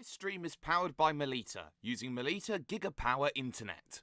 stream is powered by Melita, using Melita Gigapower Internet.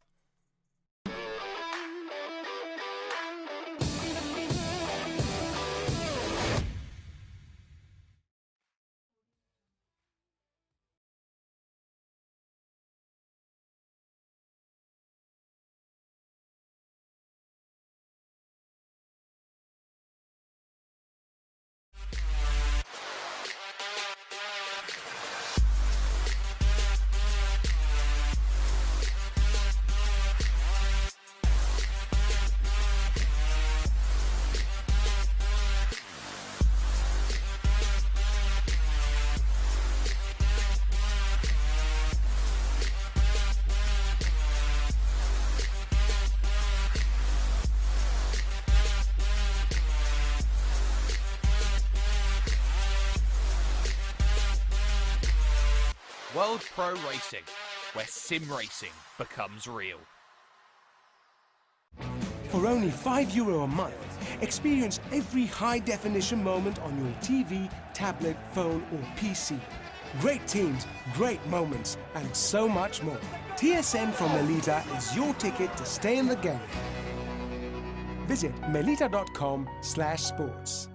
World Pro Racing, where sim racing becomes real. For only €5 a month, experience every high-definition moment on your TV, tablet, phone or PC. Great teams, great moments, and so much more. TSN from Melita is your ticket to stay in the game. Visit melita.com/sports.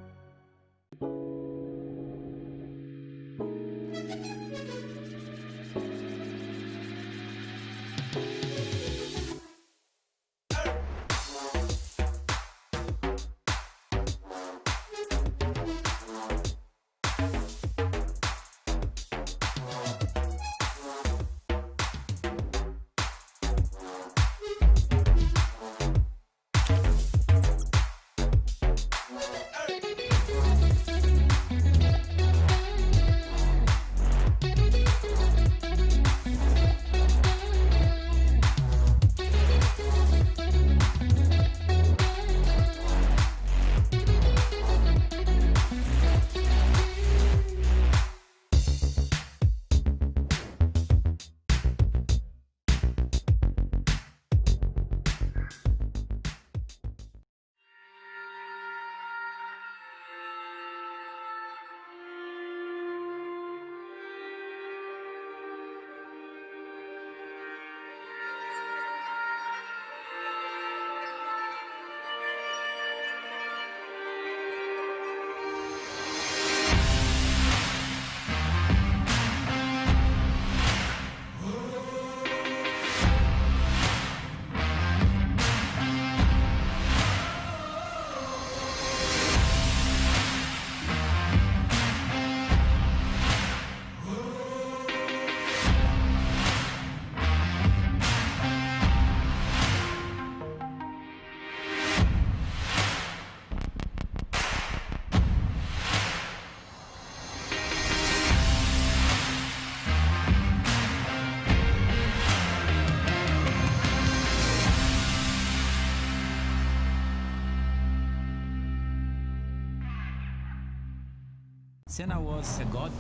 Senna was a god.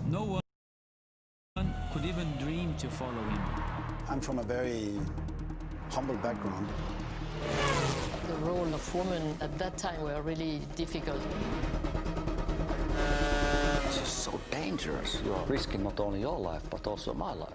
No one could even dream to follow him. I'm from a very humble background. The role of women at that time were really difficult. This is so dangerous. You are risking not only your life, but also my life.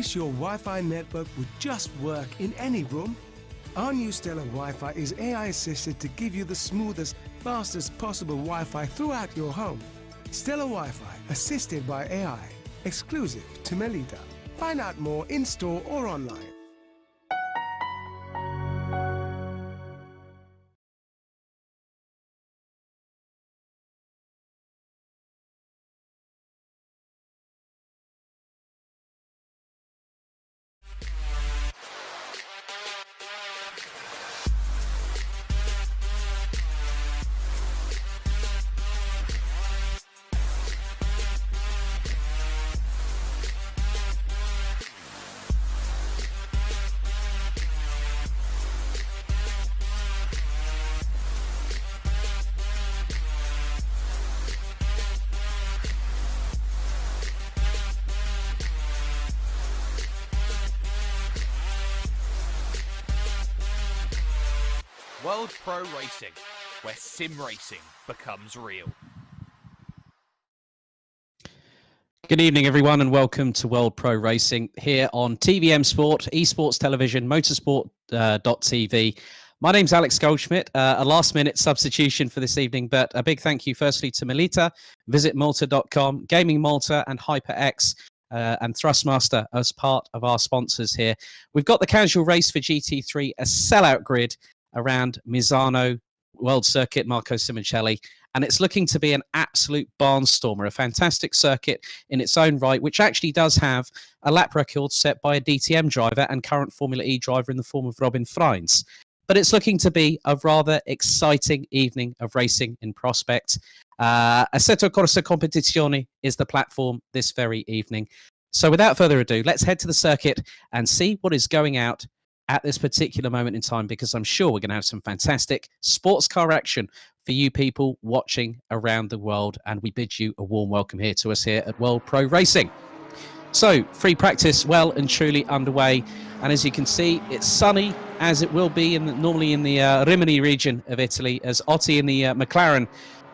Wish your Wi-Fi network would just work in any room? Our new Stellar Wi-Fi is AI assisted to give you the smoothest, fastest possible Wi-Fi throughout your home. Stellar Wi-Fi, assisted by AI, exclusive to Melita. Find out more in-store or online. World Pro Racing, where sim racing becomes real. Good evening, everyone, and welcome to World Pro Racing here on TVM Sport, Esports Television, Motorsport.tv. My name's Alex Goldschmidt, a last-minute substitution for this evening, but a big thank you firstly to Melita, visitmalta.com, Gaming Malta, and HyperX, and Thrustmaster as part of our sponsors here. We've got the casual race for GT3, a sellout grid around Misano World Circuit, Marco Simoncelli, and it's looking to be an absolute barnstormer, a fantastic circuit in its own right, which actually does have a lap record set by a DTM driver and current Formula E driver in the form of Robin Freins. But it's looking to be a rather exciting evening of racing in prospect. Assetto Corsa Competizione is the platform this very evening. So without further ado, let's head to the circuit and see what is going out at this particular moment in time, because I'm sure we're going to have some fantastic sports car action for you people watching around the world, and we bid you a warm welcome here to us here at World Pro Racing. So, free practice well and truly underway, and as you can see, it's sunny, as it will be normally in the Rimini region of Italy, as Otti in the McLaren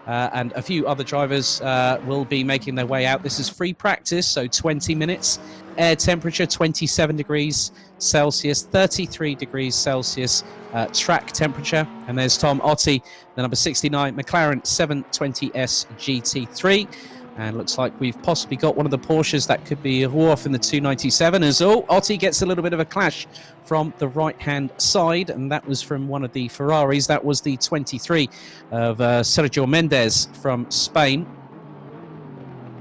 and a few other drivers will be making their way out. This is free practice, so 20 minutes. Air temperature 27 degrees Celsius, 33 degrees Celsius track temperature. And there's Tom Otti, the number 69 McLaren 720S GT3. And looks like we've possibly got one of the Porsches that could be off in the 297 as Otti gets a little bit of a clash from the right-hand side, and that was from one of the Ferraris. That was the 23 of Sergio Mendes from Spain.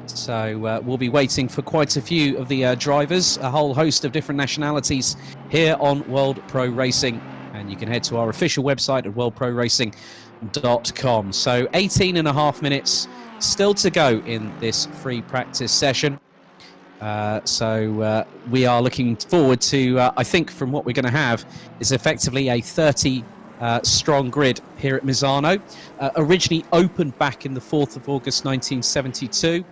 So we'll be waiting for quite a few of the drivers, a whole host of different nationalities here on World Pro Racing. And you can head to our official website at worldproracing.com. So 18 and a half minutes still to go in this free practice session. So we are looking forward to, I think from what we're going to have, is effectively a 30 strong grid here at Misano. Originally opened back in the 4th of August 1972.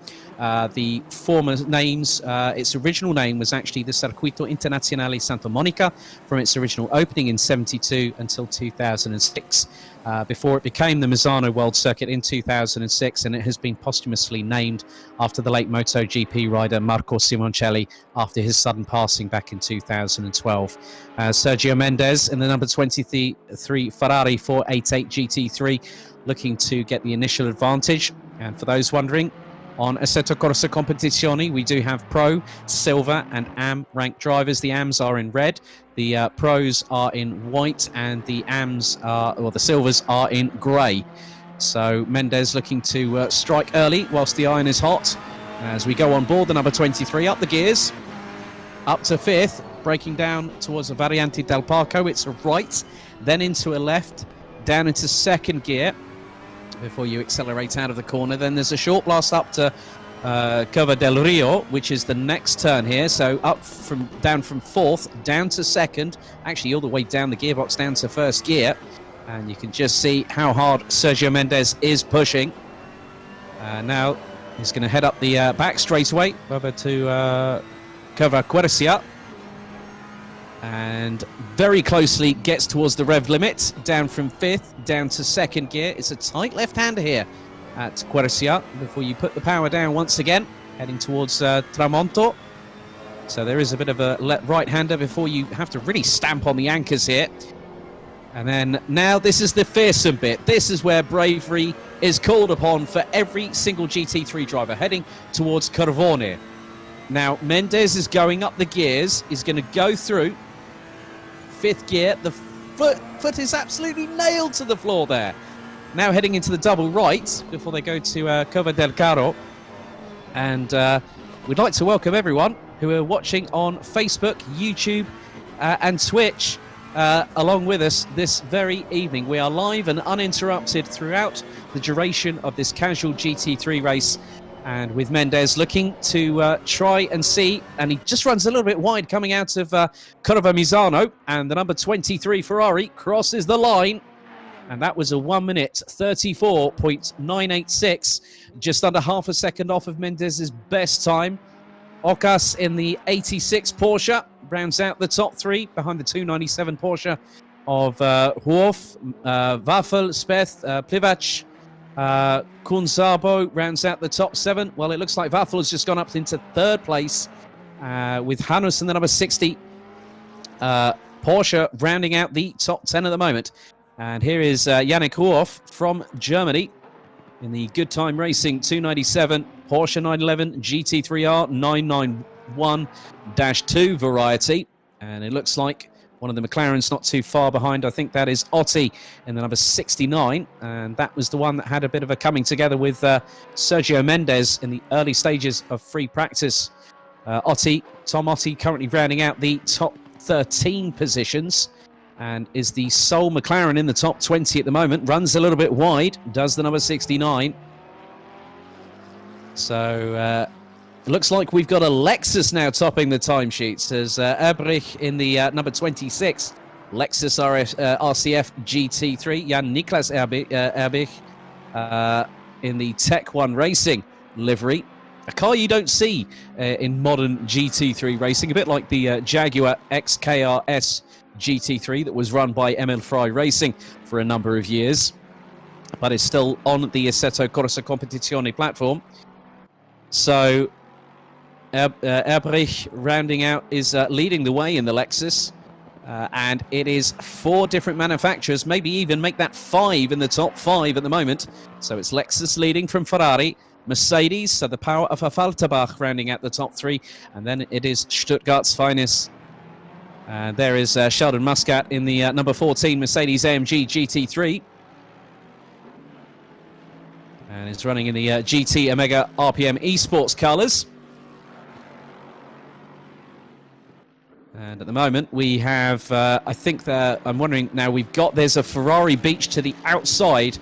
The former names, its original name was actually the Circuito Internazionale Santa Monica from its original opening in 72 until 2006, before it became the Misano World Circuit in 2006, and it has been posthumously named after the late MotoGP rider Marco Simoncelli after his sudden passing back in 2012. Sergio Mendes in the number 23 Ferrari 488 GT3 looking to get the initial advantage. And for those wondering, on Assetto Corsa Competizione, we do have Pro, Silver and AM ranked drivers. The AMs are in red, the Pros are in white, and the AMs are, or the Silvers are in grey. So Mendes looking to strike early whilst the iron is hot. As we go on board, the number 23 up the gears, up to 5th, braking down towards the Variante del Parco. It's a right, then into a left, down into 2nd gear before you accelerate out of the corner. Then there's a short blast up to Curva del Rio, which is the next turn here. So down from 4th, down to 2nd, actually all the way down the gearbox, down to 1st gear. And you can just see how hard Sergio Mendes is pushing. Now he's going to head up the back straightaway over to Curva Quercia. And very closely gets towards the rev limit, down from 5th, down to 2nd gear. It's a tight left-hander here at Quercia before you put the power down once again, heading towards Tramonto. So there is a bit of a right-hander before you have to really stamp on the anchors here. And then now this is the fearsome bit. This is where bravery is called upon for every single GT3 driver heading towards Crvone. Now, Mendes is going up the gears. He's going to go through 5th gear. The foot is absolutely nailed to the floor there. Now heading into the double right before they go to Curva del Carro. And we'd like to welcome everyone who are watching on Facebook, YouTube and Twitch along with us this very evening. We are live and uninterrupted throughout the duration of this casual GT3 race. And with Mendes looking to try and see, and he just runs a little bit wide coming out of Curva Misano, and the number 23 Ferrari crosses the line, and that was a 1 minute 34.986, just under half a second off of Mendes's best time. Ocas in the 86 Porsche rounds out the top 3 behind the 297 Porsche of Hoof, Wafel, Speth, Plivac. Kunzabo rounds out the top 7. Well, it looks like Wafel has just gone up into 3rd place with Hanus in the number 60. Porsche rounding out the top 10 at the moment. And here is Yannick Hoof from Germany in the Good Time Racing 297 Porsche 911 GT3R 991-2 variety. And it looks like one of the McLarens not too far behind. I think that is Otti in the number 69. And that was the one that had a bit of a coming together with Sergio Mendes in the early stages of free practice. Tom Otti currently rounding out the top 13 positions and is the sole McLaren in the top 20 at the moment. Runs a little bit wide, does the number 69. So it looks like we've got a Lexus now topping the timesheets as Erbrich in the number 26. Lexus RCF GT3. Jan Niklas Erbrich in the Tech 1 Racing livery. A car you don't see in modern GT3 racing, a bit like the Jaguar XKRS GT3 that was run by Emil Frey Racing for a number of years, but is still on the Assetto Corsa Competizione platform. So Erbrich rounding out is leading the way in the Lexus, and it is 4 different manufacturers, maybe even make that 5 in the top 5 at the moment. So it's Lexus leading from Ferrari, Mercedes, so the power of Falterbach rounding out the top 3, and then it is Stuttgart's finest. There is Sheldon Muscat in the number 14 Mercedes AMG GT3. And it's running in the GT Omega RPM Esports colours. And at the moment we have, I think that, I'm wondering now, there's a Ferrari beach to the outside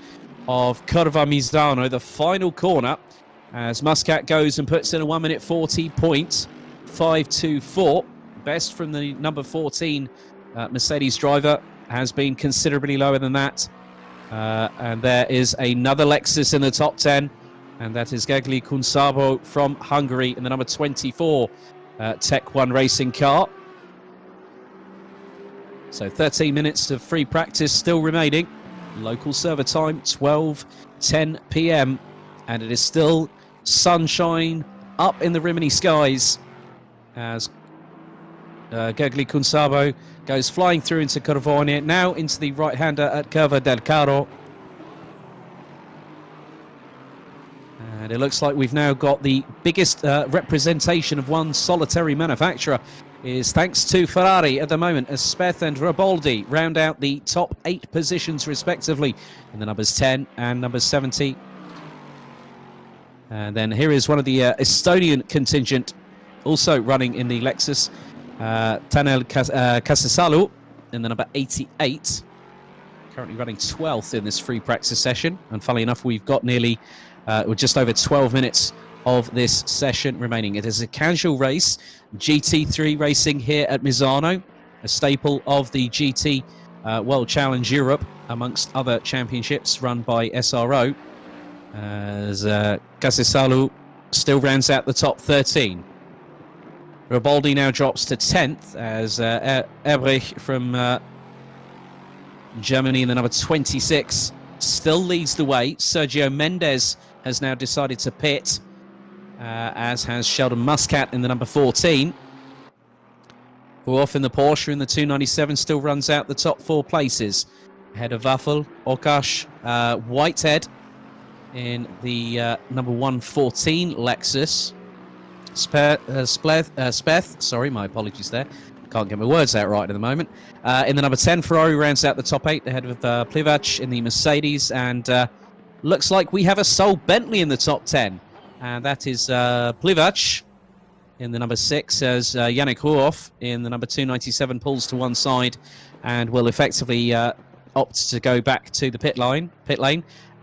of Curva Misano, the final corner, as Muscat goes and puts in a 1 minute 40.524. Best from the number 14 Mercedes driver has been considerably lower than that. And there is another Lexus in the top 10, and that is Gegli Kunsabo from Hungary in the number 24 Tech 1 racing car. So 13 minutes of free practice still remaining. Local server time 12:10 p.m. and it is still sunshine up in the Rimini skies as Gegli Kunsabo goes flying through into Crvone, now into the right-hander at Curva del Carro. And it looks like we've now got the biggest representation of one solitary manufacturer, is thanks to Ferrari at the moment, as Speth and Raboldi round out the top 8 positions respectively in the numbers 10 and number 70. And then here is one of the Estonian contingent also running in the Lexus, Tanel Kasesalu in the number 88, currently running 12th in this free practice session. And funnily enough, we've got nearly just over 12 minutes of this session remaining. It is a casual race, GT3 racing here at Misano, a staple of the GT World Challenge Europe, amongst other championships run by SRO, as Kasesalu still rounds out the top 13. Raboldi now drops to 10th as Erbrich from Germany in the number 26 still leads the way. Sergio Mendes has now decided to pit, as has Sheldon Muscat in the number 14. Off in the Porsche in the 297 still runs out the top 4 places. Ahead of Waffel, Okash, Whitehead in the number 114 Lexus. Speth, sorry, my apologies there. Can't get my words out right at the moment. In the number 10, Ferrari rounds out the top 8 ahead of Plivac in the Mercedes. And looks like we have a sole Bentley in the top 10. And that is Plivac in the number 6 as Yannick Ruoff in the number 297 pulls to one side and will effectively opt to go back to the pit lane.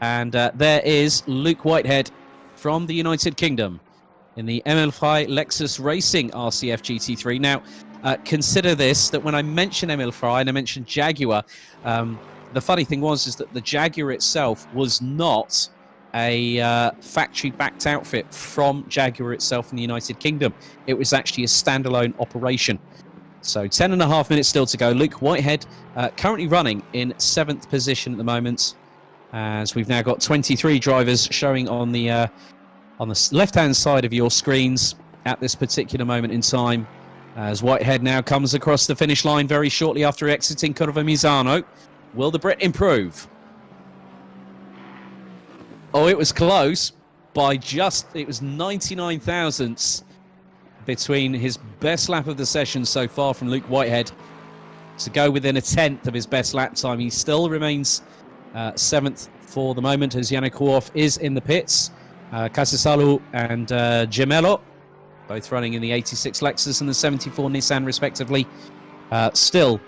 And there is Luke Whitehead from the United Kingdom in the Emil Frey Lexus Racing RCF GT3. Now, consider this, that when I mentioned Emil Frey and I mentioned Jaguar, the funny thing is that the Jaguar itself was not a factory-backed outfit from Jaguar itself in the United Kingdom. It was actually a standalone operation. So 10.5 minutes still to go. Luke Whitehead currently running in 7th position at the moment, as we've now got 23 drivers showing on the left-hand side of your screens at this particular moment in time, as Whitehead now comes across the finish line very shortly after exiting Curva Misano. Will the Brit improve? Oh, it was close by it was 99 thousandths between his best lap of the session so far from Luke Whitehead to go within a 10th of his best lap time. He still remains 7th for the moment as Yannick Ruoff is in the pits. Casasalu and Gemello, both running in the 86 Lexus and the 74 Nissan respectively, still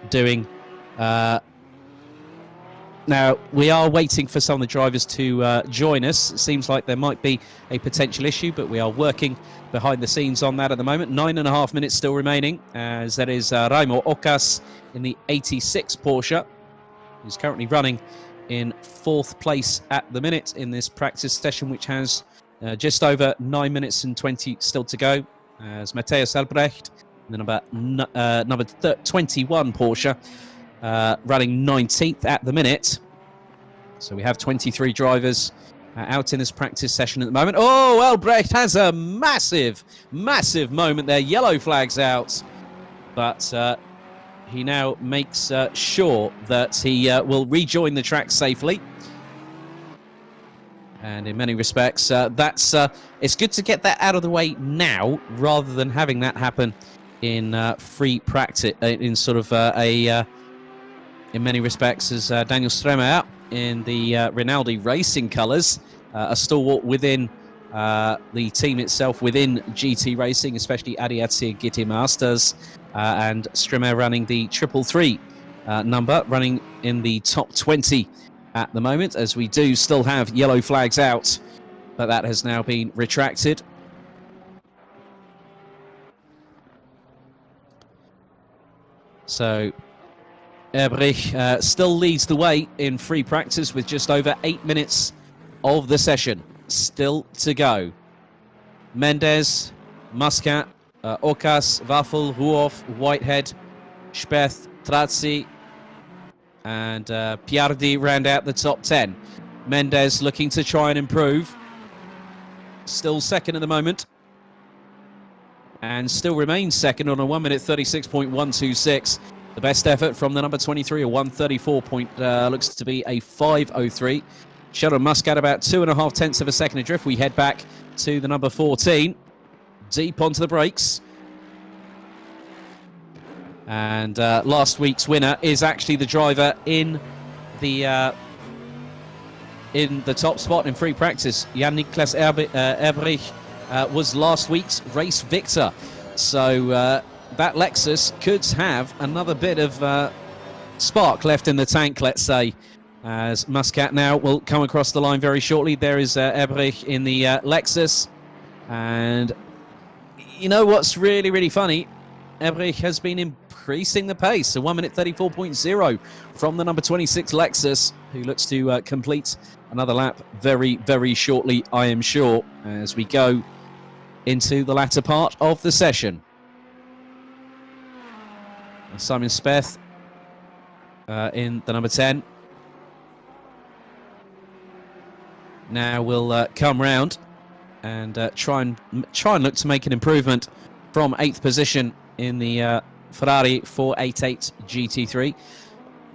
doing... Now, we are waiting for some of the drivers to join us. It seems like there might be a potential issue, but we are working behind the scenes on that at the moment. 9.5 minutes still remaining, as that is Raimo Ocas in the 86 Porsche, who's currently running in 4th place at the minute in this practice session, which has just over 9 minutes and 20 still to go, as Matthias Albrecht, the number 21 Porsche, running 19th at the minute. So we have 23 drivers out in this practice session at the moment. Oh, Albrecht has a massive moment there. Yellow flags out. But he now makes sure that he will rejoin the track safely. And in many respects, it's good to get that out of the way now, rather than having that happen in free practice, in sort of in many respects, as Daniel Stremer out in the Rinaldi Racing colours, a stalwart within the team itself, within GT Racing, especially Adiatsi GT Masters, and Stremer running the 333 number, running in the top 20 at the moment, as we do still have yellow flags out, but that has now been retracted. So Erbrich still leads the way in free practice with just over 8 minutes of the session still to go. Mendes, Muscat, Ocas, Waffel, Ruoff, Whitehead, Speth, Trazzi, and Piardi round out the top 10. Mendes looking to try and improve. Still second at the moment. And still remains second on a 1 minute 36.126. The best effort from the number 23, a 134 looks to be a 503. Sheldon Muscat about 2.5 tenths of a second adrift. We head back to the number 14, deep onto the brakes. And last week's winner is actually the driver in the top spot in free practice. Jan-Niklas Erbrich was last week's race victor. So that Lexus could have another bit of spark left in the tank, let's say, as Muscat now will come across the line very shortly. There is Erbrich in the Lexus. And you know what's really, really funny? Erbrich has been increasing the pace. So 1 minute 34.0 from the number 26 Lexus, who looks to complete another lap very, very shortly, I am sure, as we go into the latter part of the session. Simon Speth in the number 10. Now we'll come round and try and look to make an improvement from 8th position in the Ferrari 488 GT3.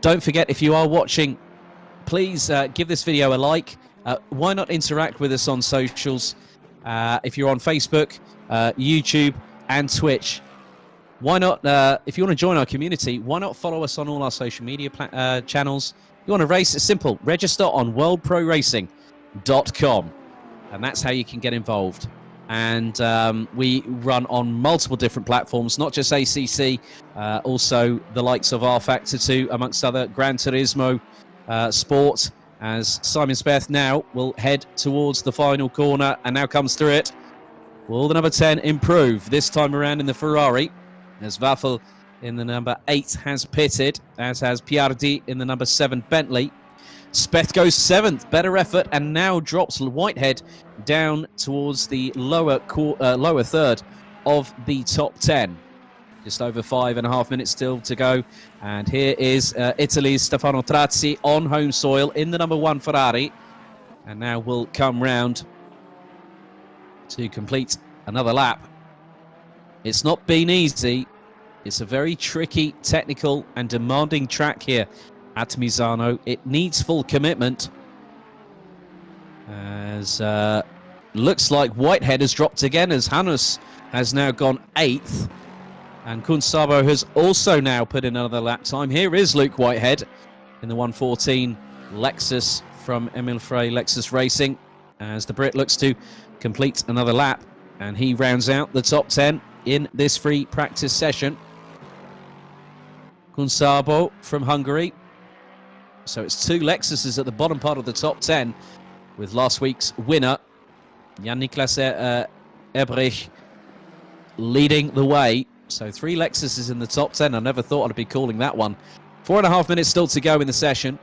Don't forget, if you are watching, please give this video a like. Why not interact with us on socials? If you're on Facebook, YouTube, and Twitch, why not, if you want to join our community, why not follow us on all our social media channels? You want to race? It's simple. Register on worldproracing.com, and that's how you can get involved. And we run on multiple different platforms, not just ACC, also the likes of rFactor 2, amongst other, Gran Turismo Sport, as Simon Speth now will head towards the final corner, and now comes through it. Will the number 10 improve this time around in the Ferrari, as Vaffel in the number 8 has pitted, as has Piardi in the number 7 Bentley. Speth goes 7th, better effort, and now drops Whitehead down towards the lower third of the top 10. Just over 5.5 minutes still to go. And here is Italy's Stefano Trazzi on home soil in the number 1 Ferrari. And now will come round to complete another lap. It's not been easy. It's a very tricky, technical and demanding track here at Misano. It needs full commitment, as looks like Whitehead has dropped again, as Hannes has now gone 8th, and Kun Sabo has also now put in another lap time. Here is Luke Whitehead in the 114 Lexus from Emil Frey Lexus Racing, as the Brit looks to complete another lap, and he rounds out the top 10 in this free practice session. Kun Sabo from Hungary. So it's 2 Lexuses at the bottom part of the top 10, with last week's winner, Jan-Niklas Ebrich, leading the way. So 3 Lexuses in the top 10. I never thought I'd be calling that one. 4.5 minutes still to go in the session.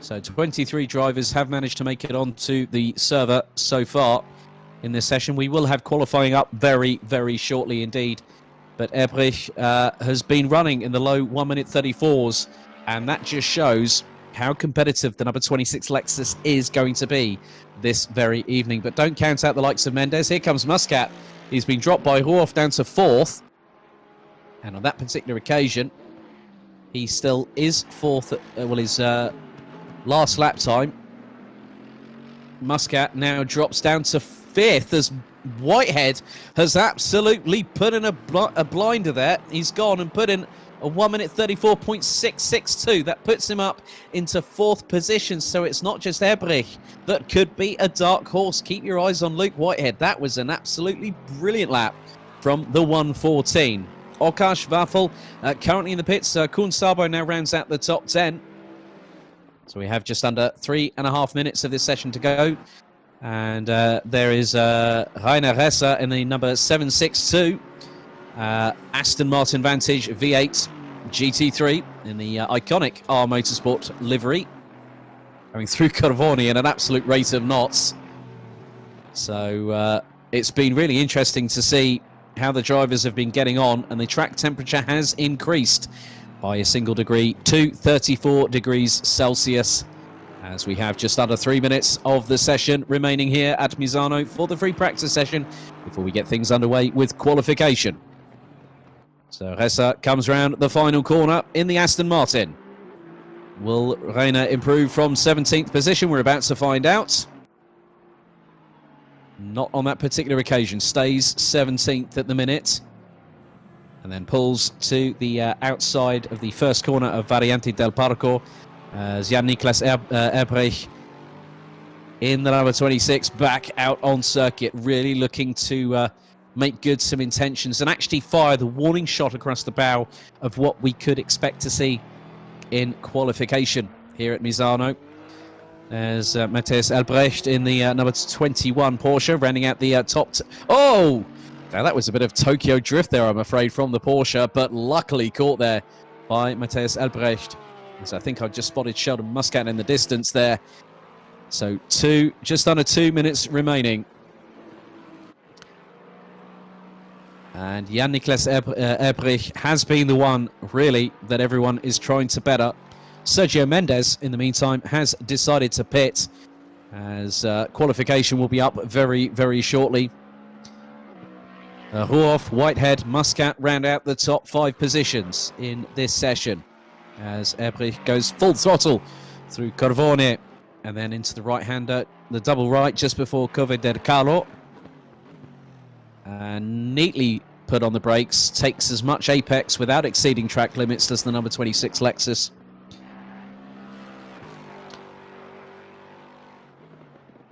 So 23 drivers have managed to make it onto the server so far in this session. We will have qualifying up very, very shortly indeed. But Ebrich has been running in the low 1 minute 34s, and that just shows how competitive the number 26 Lexus is going to be this very evening. But don't count out the likes of Mendes. Here comes Muscat. He's been dropped by Ruoff down to 4th. And on that particular occasion, he still is 4th, his last lap time. Muscat now drops down to 5th, as Whitehead has absolutely put in a blinder there. He's gone and put in a 1 minute 34.662. That puts him up into 4th position. So it's not just Ebrich that could be a dark horse. Keep your eyes on Luke Whitehead. That was an absolutely brilliant lap from the 114. Okash Vaffel currently in the pits. Kun Sabo now rounds out the top 10. So we have just under 3.5 minutes of this session to go. And there is Rainer Hesse in the number 762. Aston Martin Vantage V8 GT3 in the iconic R Motorsport livery, going through Corvoni at an absolute rate of knots. So it's been really interesting to see how the drivers have been getting on, and the track temperature has increased by a single degree to 34 degrees Celsius, as we have just under 3 minutes of the session remaining here at Misano for the free practice session before we get things underway with qualification. So Hesse comes round the final corner in the Aston Martin. Will Rainer improve from 17th position? We're about to find out. Not on that particular occasion. Stays 17th at the minute. And then pulls to the outside of the first corner of Variante del Parco. As Jan-Niklas Ebrich in the number 26 back out on circuit, really looking to make good some intentions and actually fire the warning shot across the bow of what we could expect to see in qualification here at Misano. As Matthias Albrecht in the number 21 Porsche, rounding out the top... Oh! Now that was a bit of Tokyo drift there, I'm afraid, from the Porsche, but luckily caught there by Matthias Albrecht. As I think I've just spotted Sheldon Muscat in the distance there. So just under 2 minutes remaining. And Jan-Niklas Ebrich has been the one, really, that everyone is trying to better. Sergio Mendes, in the meantime, has decided to pit, as qualification will be up very, very shortly. Ruoff, Whitehead, Muscat round out the top 5 positions in this session as Ebrich goes full throttle through Corvone and then into the right-hander, the double right just before Cove del Carlo. And neatly put on the brakes, takes as much apex without exceeding track limits as the number 26 Lexus.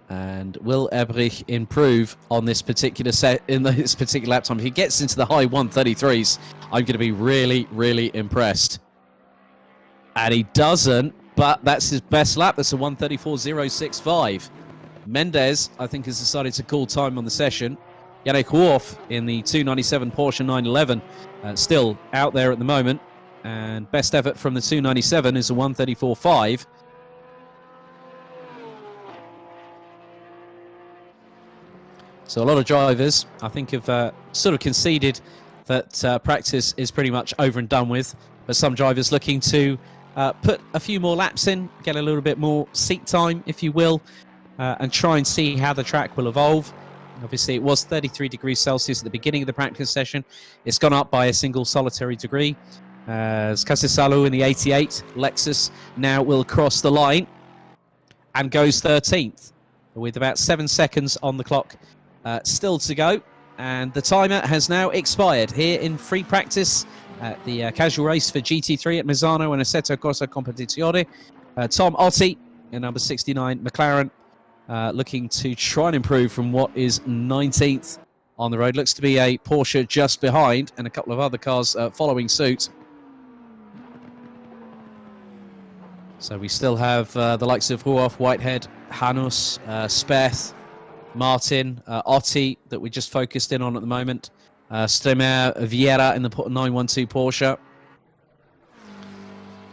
And will Ebrich improve on this particular set in this particular lap time? If he gets into the high 133s, I'm going to be really, really impressed. And he doesn't, but that's his best lap. That's a 134.065. Mendes, I think, has decided to call time on the session. Yannick Ruoff in the 297 Porsche 911, still out there at the moment. And best effort from the 297 is a 134.5. So a lot of drivers, I think, have sort of conceded that practice is pretty much over and done with. But some drivers looking to put a few more laps in, get a little bit more seat time, if you will, and try and see how the track will evolve. Obviously, it was 33 degrees Celsius at the beginning of the practice session. It's gone up by a single solitary degree. As Casisalu in the 88 Lexus now will cross the line and goes 13th with about 7 seconds on the clock. Still to go, and the timer has now expired here in free practice at the casual race for GT3 at Misano and Assetto Corsa Competizione. Tom Otti in number 69 McLaren looking to try and improve from what is 19th on the road. Looks to be a Porsche just behind and a couple of other cars following suit. So we still have the likes of Ruoff, Whitehead, Hanus, Speth, Martin, Otti that we just focused in on at the moment. Stremer, Vieira in the 912 Porsche.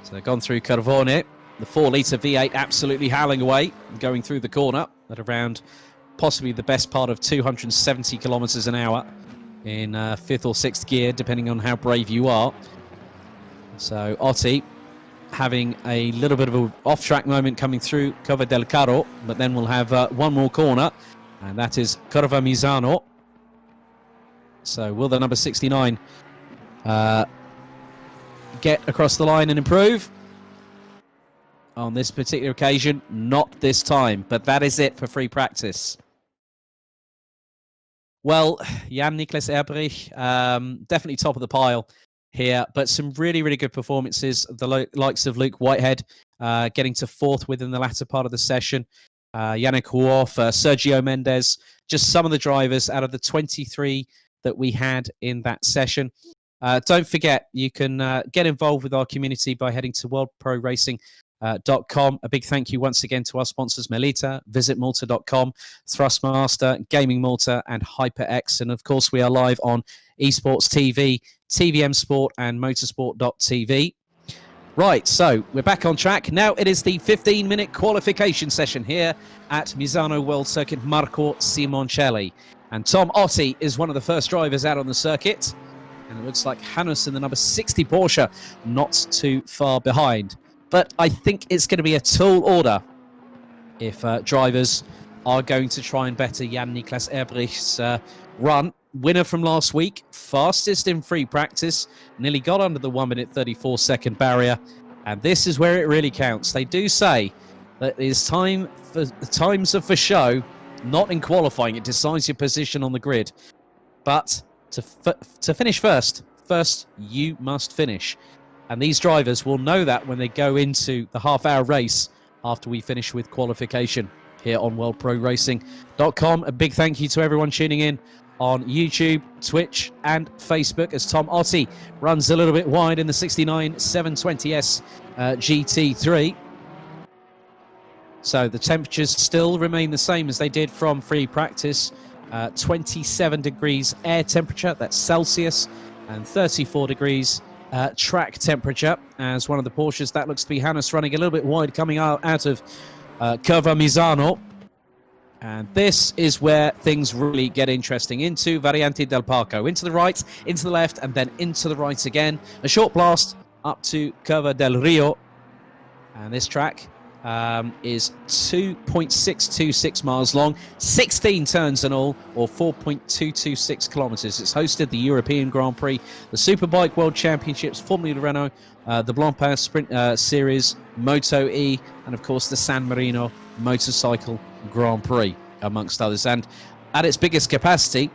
So they've gone through Corvone. The 4-litre V8 absolutely howling away, going through the corner at around possibly the best part of 270 kilometers an hour in 5th or 6th gear, depending on how brave you are. So Otti having a little bit of an off-track moment coming through Cove del Carro, but then we'll have one more corner, and that is Curva Misano. So will the number 69 get across the line and improve? On this particular occasion, not this time, but that is it for free practice. Well, Jan-Niklas Ebrich, definitely top of the pile here, but some really, really good performances. The likes of Luke Whitehead getting to 4th within the latter part of the session. Yannick Ruoff, Sergio Mendes, just some of the drivers out of the 23 that we had in that session. Don't forget, you can get involved with our community by heading to worldproracing.com. A big thank you once again to our sponsors, Melita, visitmalta.com, Thrustmaster, Gaming Malta, and HyperX. And of course, we are live on Esports TV, TVM Sport, and motorsport.tv. Right, so we're back on track. Now it is the 15-minute qualification session here at Misano World Circuit Marco Simoncelli. And Tom Otti is one of the first drivers out on the circuit. And it looks like Hannes in the number 60 Porsche not too far behind. But I think it's going to be a tall order if drivers are going to try and better Jan-Niklas Ebrich's run. Winner from last week, fastest in free practice, nearly got under the 1 minute 34 second barrier. And this is where it really counts. They do say that it is times are for show, not in qualifying. It decides your position on the grid. But to finish first you must finish. And these drivers will know that when they go into the half-hour race after we finish with qualification here on worldproracing.com. A big thank you to everyone tuning in on YouTube, Twitch, and Facebook as Tom Otti runs a little bit wide in the 69 720S GT3. So the temperatures still remain the same as they did from free practice. 27 degrees air temperature, that's Celsius, and 34 degrees track temperature. As one of the Porsches, that looks to be Hannes running a little bit wide coming out of Curva Misano. And this is where things really get interesting into Variante del Parco. Into the right, into the left, and then into the right again. A short blast up to Curva del Rio. And this track is 2.626 miles long, 16 turns in all, or 4.226 kilometres. It's hosted the European Grand Prix, the Superbike World Championships, Formula Renault, the Blancpain Sprint Series, Moto E, and of course the San Marino Motorcycle Grand Prix, amongst others. And at its biggest capacity,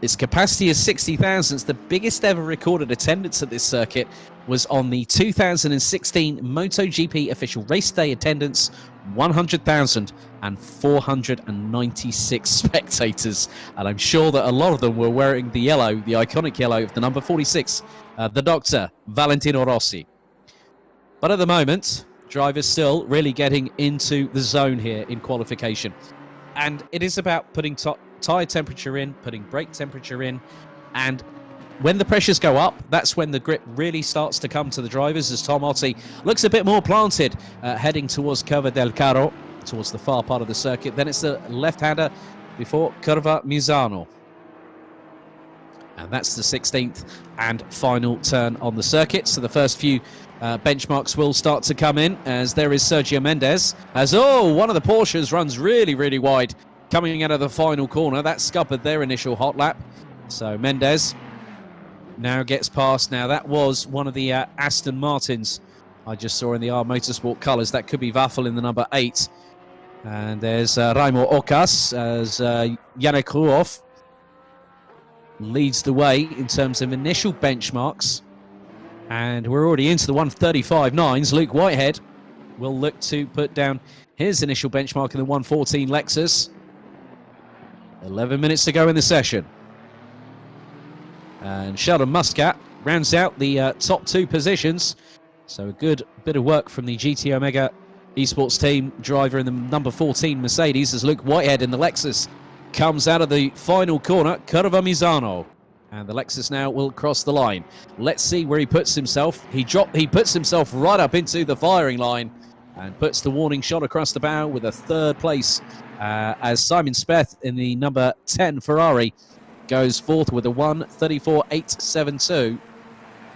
its capacity is 60,000. It's the biggest ever recorded attendance at this circuit was on the 2016 MotoGP official race day attendance, 100,496 spectators. And I'm sure that a lot of them were wearing the yellow, the iconic yellow of the number 46, the Doctor, Valentino Rossi. But at the moment, drivers still really getting into the zone here in qualification. And it is about putting tyre temperature in, putting brake temperature in, and when the pressures go up, that's when the grip really starts to come to the drivers, as Tom Otti looks a bit more planted, heading towards Curva del Carro, towards the far part of the circuit. Then it's the left-hander before Curva Misano. And that's the 16th and final turn on the circuit. So the first few benchmarks will start to come in, as there is Sergio Mendes. As, one of the Porsches runs really, really wide, coming out of the final corner. That scuppered their initial hot lap. So Mendes now gets past. Now that was one of the Aston Martins I just saw in the R Motorsport colours. That could be Waffle in the number 8. And there's Raimo Ocas as Yannick Ruoff leads the way in terms of initial benchmarks. And we're already into the 135.9s. Luke Whitehead will look to put down his initial benchmark in the 114 Lexus. 11 minutes to go in the session. And Sheldon Muscat rounds out the top 2 positions. So a good bit of work from the GT Omega Esports team driver in the number 14 Mercedes, as Luke Whitehead in the Lexus comes out of the final corner, Curva Misano. And the Lexus now will cross the line. Let's see where he puts himself. He puts himself right up into the firing line and puts the warning shot across the bow with a 3rd place, as Simon Speth in the number 10 Ferrari goes forth with a 1:34.872.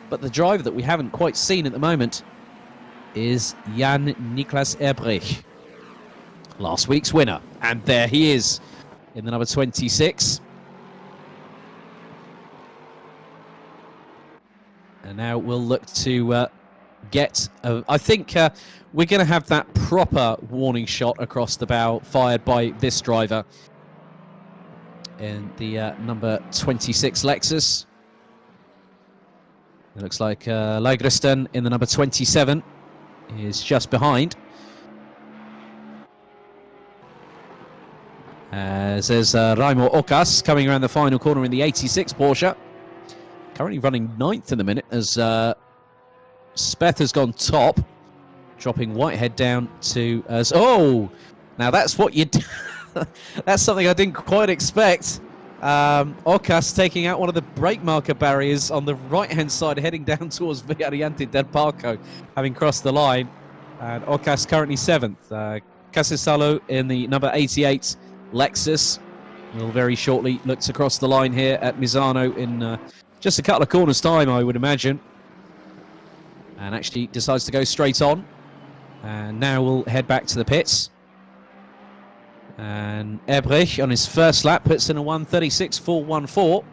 But the driver that we haven't quite seen at the moment is Jan-Niklas Erbrich, last week's winner. And there he is in the number 26. And now we'll look to get, I think we're going to have that proper warning shot across the bow fired by this driver in the number 26 Lexus. It looks like Lagersten in the number 27 is just behind. As there's Raimo Ocas coming around the final corner in the 86 Porsche. Currently running 9th in the minute, as Speth has gone top, dropping Whitehead down to as now that's what you that's something I didn't quite expect. Ocas taking out one of the brake marker barriers on the right hand side, heading down towards Variante del Parco, having crossed the line. And Ocas currently 7th. Casasalo in the number 88 Lexus will very shortly look to cross the line here at Misano in just a couple of corners time, I would imagine. And actually decides to go straight on. And now we'll head back to the pits. And Erbrich on his first lap puts in a 1:36.414.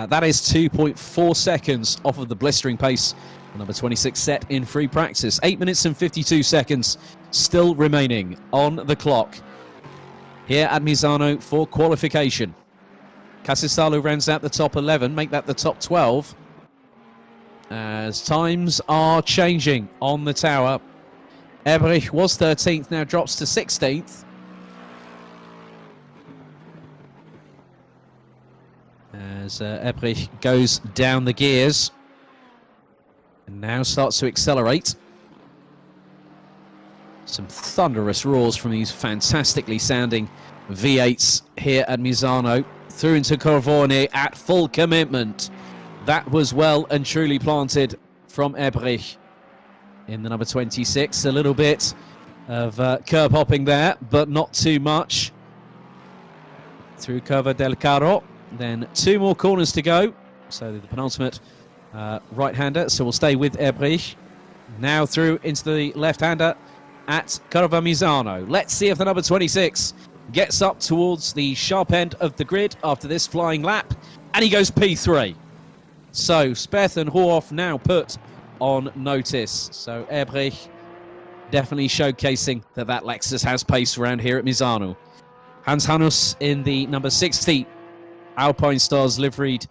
That is 2.4 seconds off of the blistering pace the number 26 set in free practice. 8 minutes and 52 seconds still remaining on the clock here at Misano for qualification. Casasalo rounds out the top 11, make that the top 12. As times are changing on the tower. Erbrich was 13th, now drops to 16th. As Erbrich goes down the gears and now starts to accelerate. Some thunderous roars from these fantastically sounding V8s here at Misano. Through into Corvone at full commitment. That was well and truly planted from Erbrich in the number 26. A little bit of curb hopping there, but not too much. Through Curva del Carro. Then 2 more corners to go. So the penultimate right-hander. So we'll stay with Erbrich. Now through into the left-hander at Curva Misano. Let's see if the number 26 gets up towards the sharp end of the grid after this flying lap. And he goes P3. So Speth and Horhoff now put on notice. So Ebrich definitely showcasing that Lexus has pace around here at Misano. Hans Hanus in the number 60 Alpine Stars liveried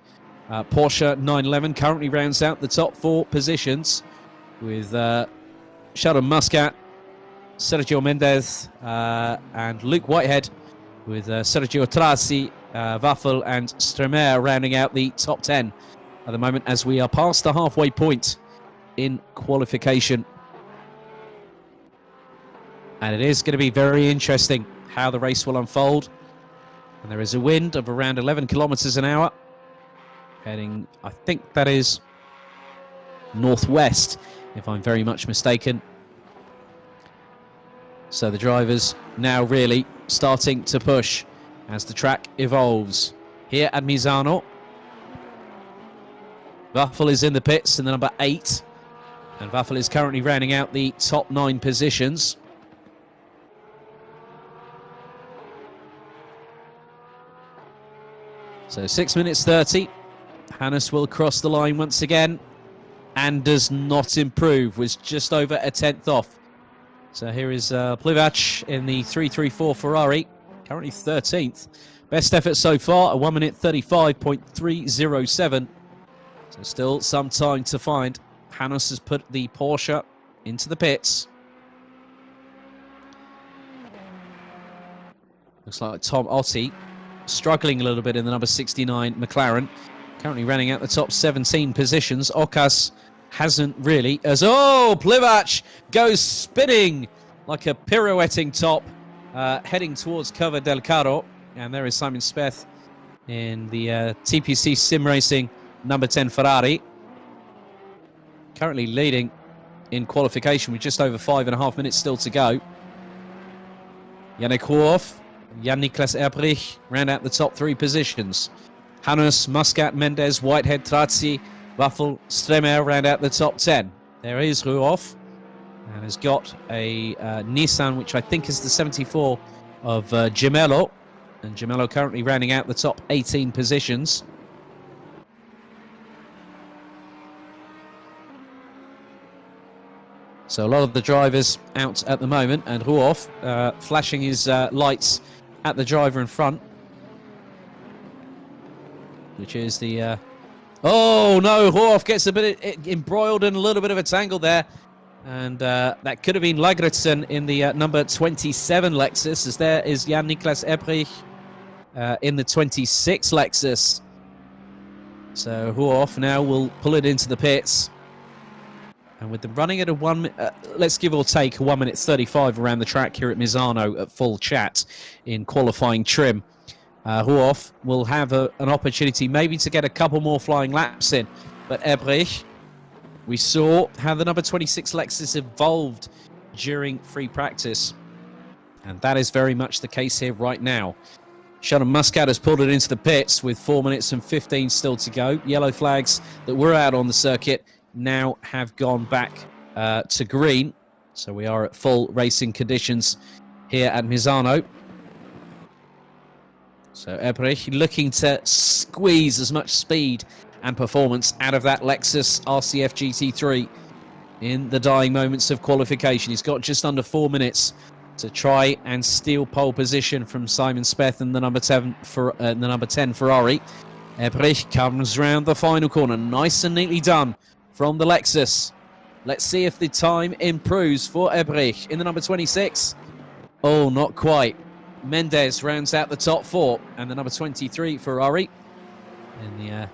Porsche 911 currently rounds out the top 4 positions with Sharon Muscat, Sergio Mendes and Luke Whitehead, with Sergio Trasi, Waffel and Stremer rounding out the top 10 at the moment as we are past the halfway point in qualification. And it is going to be very interesting how the race will unfold. And there is a wind of around 11 kilometers an hour, heading, I think that is northwest, if I'm very much mistaken. So the drivers now really starting to push as the track evolves. Here at Misano, Waffel is in the pits in the number 8. And Waffel is currently rounding out the top 9 positions. So 6 minutes 30. Hannes will cross the line once again and does not improve, was just over a tenth off. So here is Plivac in the 334 Ferrari, currently 13th. Best effort so far, a 1 minute 35.307. So still some time to find. Hannes has put the Porsche into the pits. Looks like Tom Otti struggling a little bit in the number 69 McLaren. Currently running out the top 17 positions. Ocas hasn't really, as Plivac goes spinning like a pirouetting top, heading towards Curva del Carro. And there is Simon Speth in the TPC Sim Racing number 10 Ferrari. Currently leading in qualification with just over 5.5 minutes still to go. Yannick Horhoff, Jan-Niklas Erbrich round out the top 3 positions. Hannes, Muscat, Mendes, Whitehead, Trazzi, Waffel, Stremer round out the top 10. There is Horhoff and has got a Nissan, which I think is the 74 of Gemello. And Gemello currently rounding out the top 18 positions. So a lot of the drivers out at the moment, and Horhoff flashing his lights at the driver in front, which is the... Oh no, Horhoff gets a bit embroiled in a little bit of a tangle there. And that could have been Lagritsen in the number 27 Lexus, as there is Jan-Niklas Erbrich in the 26 Lexus. So Horhoff now will pull it into the pits. And with them running at a let's give or take a 1 minute 35 around the track here at Misano at full chat in qualifying trim, Horhoff will have an opportunity maybe to get a couple more flying laps in. But Erbrich, we saw how the number 26 Lexus evolved during free practice. And that is very much the case here right now. Sheldon Muscat has pulled it into the pits with 4 minutes and 15 still to go. Yellow flags that were out on the circuit now have gone back to green. So we are at full racing conditions here at Misano. So Erbrich looking to squeeze as much speed and performance out of that Lexus RCF GT3 in the dying moments of qualification. He's got just under 4 minutes to try and steal pole position from Simon Speth and the number 10 Ferrari. Erbrich comes round the final corner, nice and neatly done from the Lexus. Let's see if the time improves for Erbrich in the number 26. Oh, not quite. Mendes rounds out the top 4, and the number 23 Ferrari in the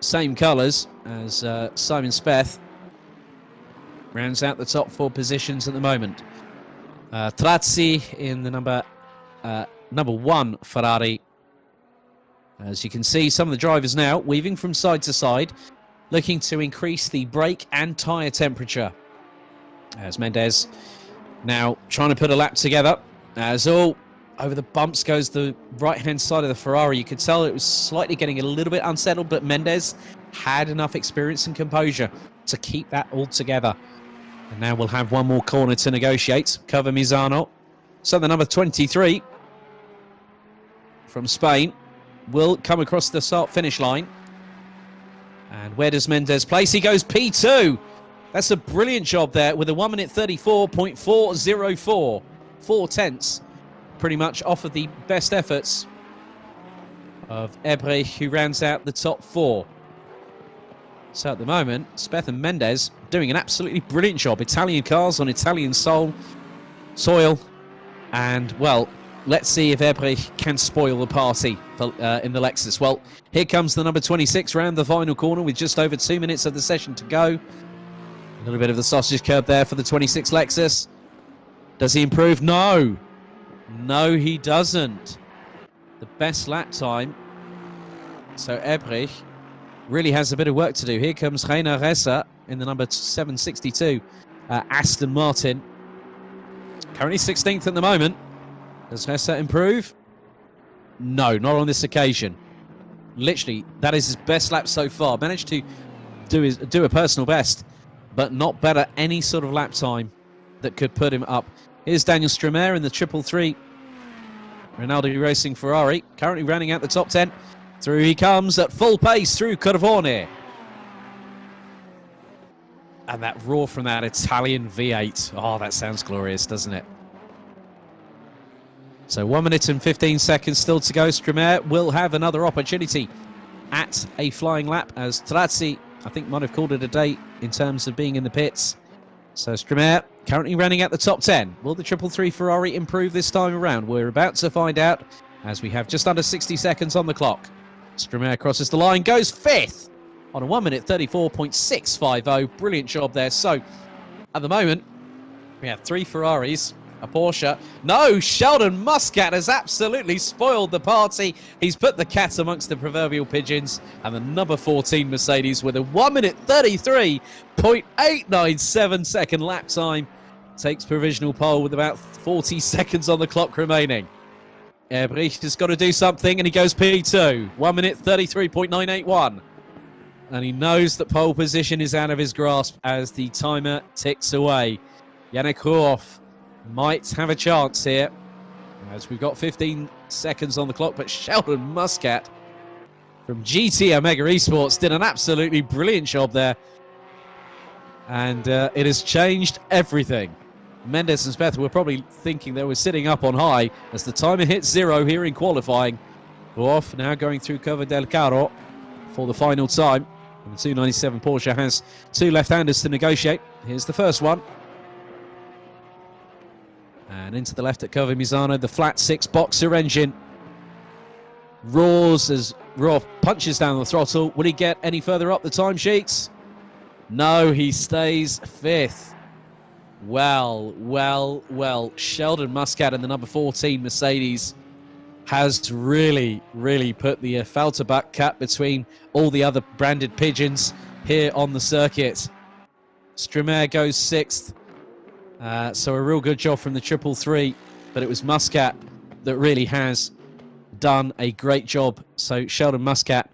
same colours as Simon Speth rounds out the top 4 positions at the moment. Trazzi in the number 1 Ferrari. As you can see, some of the drivers now weaving from side to side, looking to increase the brake and tyre temperature. As Mendes now trying to put a lap together. As Over the bumps goes the right-hand side of the Ferrari. You could tell it was slightly getting a little bit unsettled, but Mendes had enough experience and composure to keep that all together. And now we'll have one more corner to negotiate. Cover Misano. So the number 23 from Spain will come across the start-finish line. And where does Mendes place? He goes P2. That's a brilliant job there with a 1 minute 34.404. 4 tenths. Pretty much off of the best efforts of Ebre, who rounds out the top 4. So at the moment, Speth and Mendes doing an absolutely brilliant job. Italian cars on Italian soil. And, well, let's see if Ebre can spoil the party in the Lexus. Well, here comes the number 26 round the final corner with just over 2 minutes of the session to go. A little bit of the sausage curb there for the 26 Lexus. Does he improve? No. No, he doesn't. The best lap time. So Ebre really has a bit of work to do. Here comes Reina Ressa in the number 762. Aston Martin. Currently 16th at the moment. Does Ressa improve? No, not on this occasion. Literally, that is his best lap so far. Managed to do a personal best, but not better any sort of lap time that could put him up. Here's Daniel Stramer in the 333. Rinaldi Racing Ferrari, currently running out the top 10. Through he comes at full pace through Corvone. And that roar from that Italian V8. Oh, that sounds glorious, doesn't it? So 1 minute and 15 seconds still to go. Stramer will have another opportunity at a flying lap, as Trazzi, I think, might have called it a day in terms of being in the pits. So Stramer currently running at the top 10. Will the 333 Ferrari improve this time around? We're about to find out as we have just under 60 seconds on the clock. Stramer crosses the line, goes 5th on a 1 minute 34.650. Brilliant job there. So at the moment, we have 3 Ferraris, a Porsche. No, Sheldon Muscat has absolutely spoiled the party. He's put the cat amongst the proverbial pigeons. And the number 14 Mercedes with a 1 minute 33.897 second lap time takes provisional pole with about 40 seconds on the clock remaining. Ebre has got to do something, and he goes P2. 1 minute 33.981. And he knows that pole position is out of his grasp as the timer ticks away. Yannick Ruoff might have a chance here, as we've got 15 seconds on the clock, but Sheldon Muscat from GT Omega Esports did an absolutely brilliant job there. And it has changed everything. Mendes and Speth were probably thinking they were sitting up on high as the timer hits 0 here in qualifying. Ruoff now going through Cova del Carro for the final time. And the 297 Porsche has 2 left-handers to negotiate. Here's the first one. And into the left at Cova Misano, the flat 6 boxer engine. Roars as Ruoff punches down the throttle. Will he get any further up the timesheets? No, he stays 5th. Well. Sheldon Muscat in the number 14 Mercedes has really put the Falterbach cap between all the other branded pigeons here on the circuit. Stramer goes 6th. So a real good job from the 333, but it was Muscat that really has done a great job. So Sheldon Muscat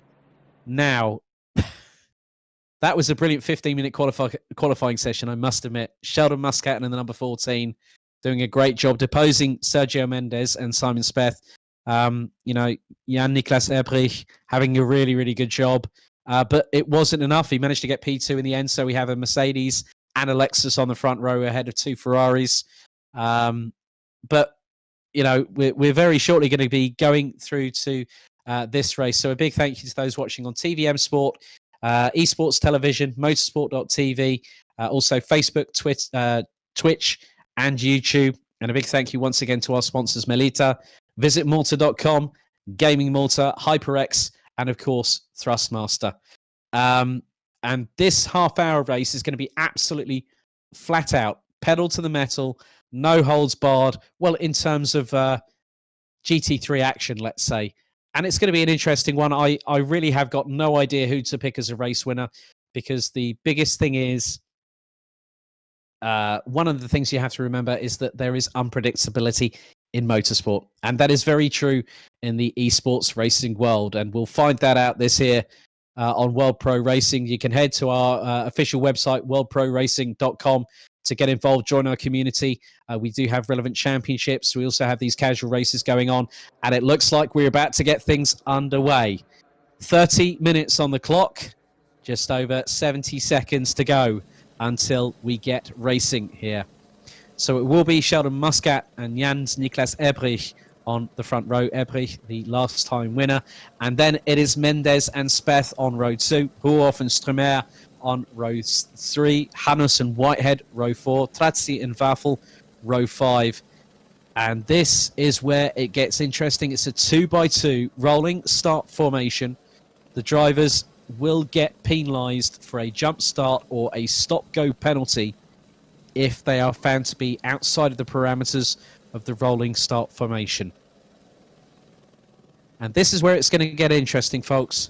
now. That was a brilliant 15-minute qualifying session, I must admit. Sheldon Muscat and the number 14 doing a great job deposing Sergio Mendes and Simon Speth. You know, Jan-Niklas Ebrich having a really good job. But it wasn't enough. He managed to get P2 in the end, so we have a Mercedes and a Lexus on the front row ahead of 2 Ferraris. But, you know, we're very shortly going to be going through to this race. So a big thank you to those watching on TVM Sport, Esports Television, Motorsport.tv, also Facebook, Twitch, and YouTube. And a big thank you once again to our sponsors, Melita, VisitMalta.com, Gaming Malta, HyperX, and of course, Thrustmaster. And this half-hour race is going to be absolutely flat out, pedal to the metal, no holds barred. Well, in terms of GT3 action, let's say. And it's going to be an interesting one. I really have got no idea who to pick as a race winner, because the biggest thing is, one of the things you have to remember is that there is unpredictability in motorsport. And that is very true in the esports racing world. And we'll find that out this year on World Pro Racing. You can head to our official website, worldproracing.com, to get involved, join our community. We do have relevant championships. We also have these casual races going on. And it looks like we're about to get things underway. 30 minutes on the clock, just over 70 seconds to go until we get racing here. So it will be Sheldon Muscat and Jans Niklas Ebrich on the front row. Ebrich, the last time winner. And then it is Mendes and Speth on row 2. Huoff and Stremer on row 3. Hannes and Whitehead, row 4. Trazzi and Waffel, row 5. And this is where it gets interesting. It's a 2x2 rolling start formation. The drivers will get penalised for a jump start or a stop-go penalty if they are found to be outside of the parameters of the rolling start formation. And this is where it's going to get interesting, folks.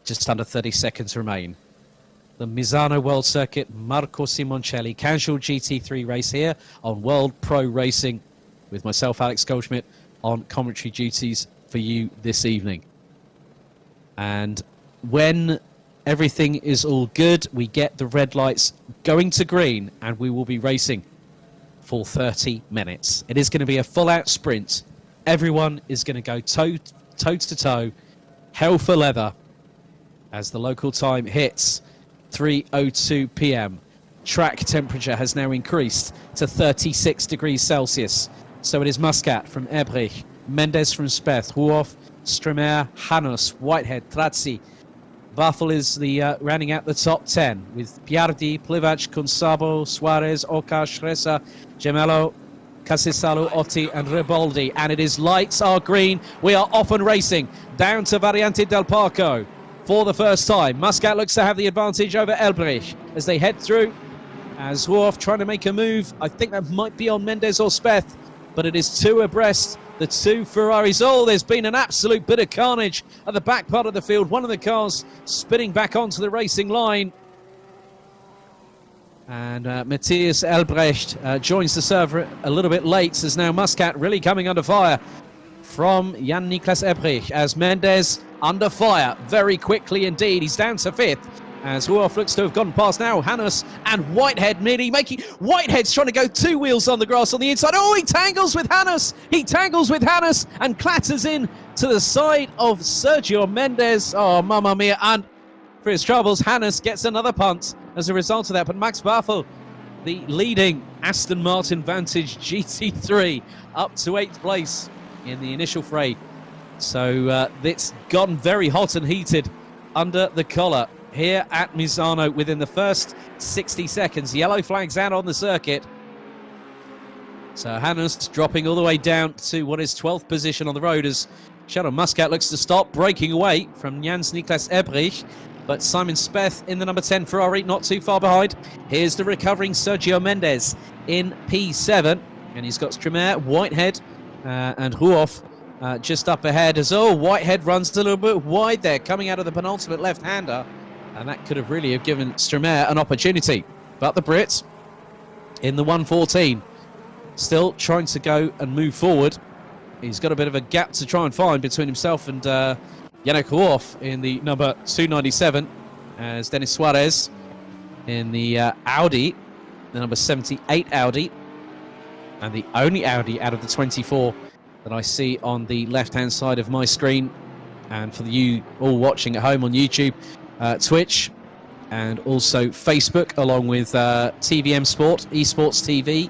Just under 30 seconds remain. The Misano World Circuit, Marco Simoncelli, casual GT3 race here on World Pro Racing with myself, Alex Goldschmidt, on commentary duties for you this evening. And when everything is all good, we get the red lights going to green, and we will be racing for 30 minutes. It is going to be a full-out sprint. Everyone is going to go toe-to-toe, hell for leather, as the local time hits 3:02 p.m. Track temperature has now increased to 36 degrees Celsius. So it is Muscat from Ebrich, Mendes from Speth, Huoff, Stremer, Hannes, Whitehead, Trazzi. Waffel is the rounding out the top 10 with Piardi, Plivac, Consabo, Suarez, Oka, Schresa, Gemello, Casisalu, Otti and Riboldi. And it is lights are green. We are off and racing down to Variante del Parco for the first time. Muscat looks to have the advantage over Elbrich as they head through. As Huoff trying to make a move. I think that might be on Mendes or Speth, but it is two abreast. The two Ferraris. Oh, there's been an absolute bit of carnage at the back part of the field. One of the cars spinning back onto the racing line. And Matthias Elbrecht joins the server a little bit late, as now Muscat really coming under fire from Jan Niklas Ebrich, as Mendes under fire very quickly indeed. He's down to 5th. As Huoff looks to have gone past now, Hannes and Whitehead nearly making... Whitehead's trying to go 2 wheels on the grass on the inside. Oh, he tangles with Hannes! He tangles with Hannes and clatters in to the side of Sergio Mendes. Oh, mamma mia. And for his troubles, Hannes gets another punt as a result of that. But Max Waffel, the leading Aston Martin Vantage GT3, up to 8th place in the initial fray. So it's gotten very hot and heated under the collar here at Misano within the first 60 seconds. Yellow flags out on the circuit. So Hannes dropping all the way down to what is 12th position on the road as Sheldon Muscat looks to stop, breaking away from Jans Niklas Ebrich. But Simon Speth in the number 10 Ferrari, not too far behind. Here's the recovering Sergio Mendes in P7. And he's got Stremer, Whitehead, and Huoff just up ahead. As Whitehead runs a little bit wide there, coming out of the penultimate left-hander. And that could have really have given Stremer an opportunity. But the Brits in the 114 still trying to go and move forward. He's got a bit of a gap to try and find between himself and Yannick Huoff in the number 297, as Denis Suarez in the Audi, the number 78 Audi, and the only Audi out of the 24 that I see on the left-hand side of my screen. And for you all watching at home on YouTube, Twitch, and also Facebook, along with TVM Sport, Esports TV,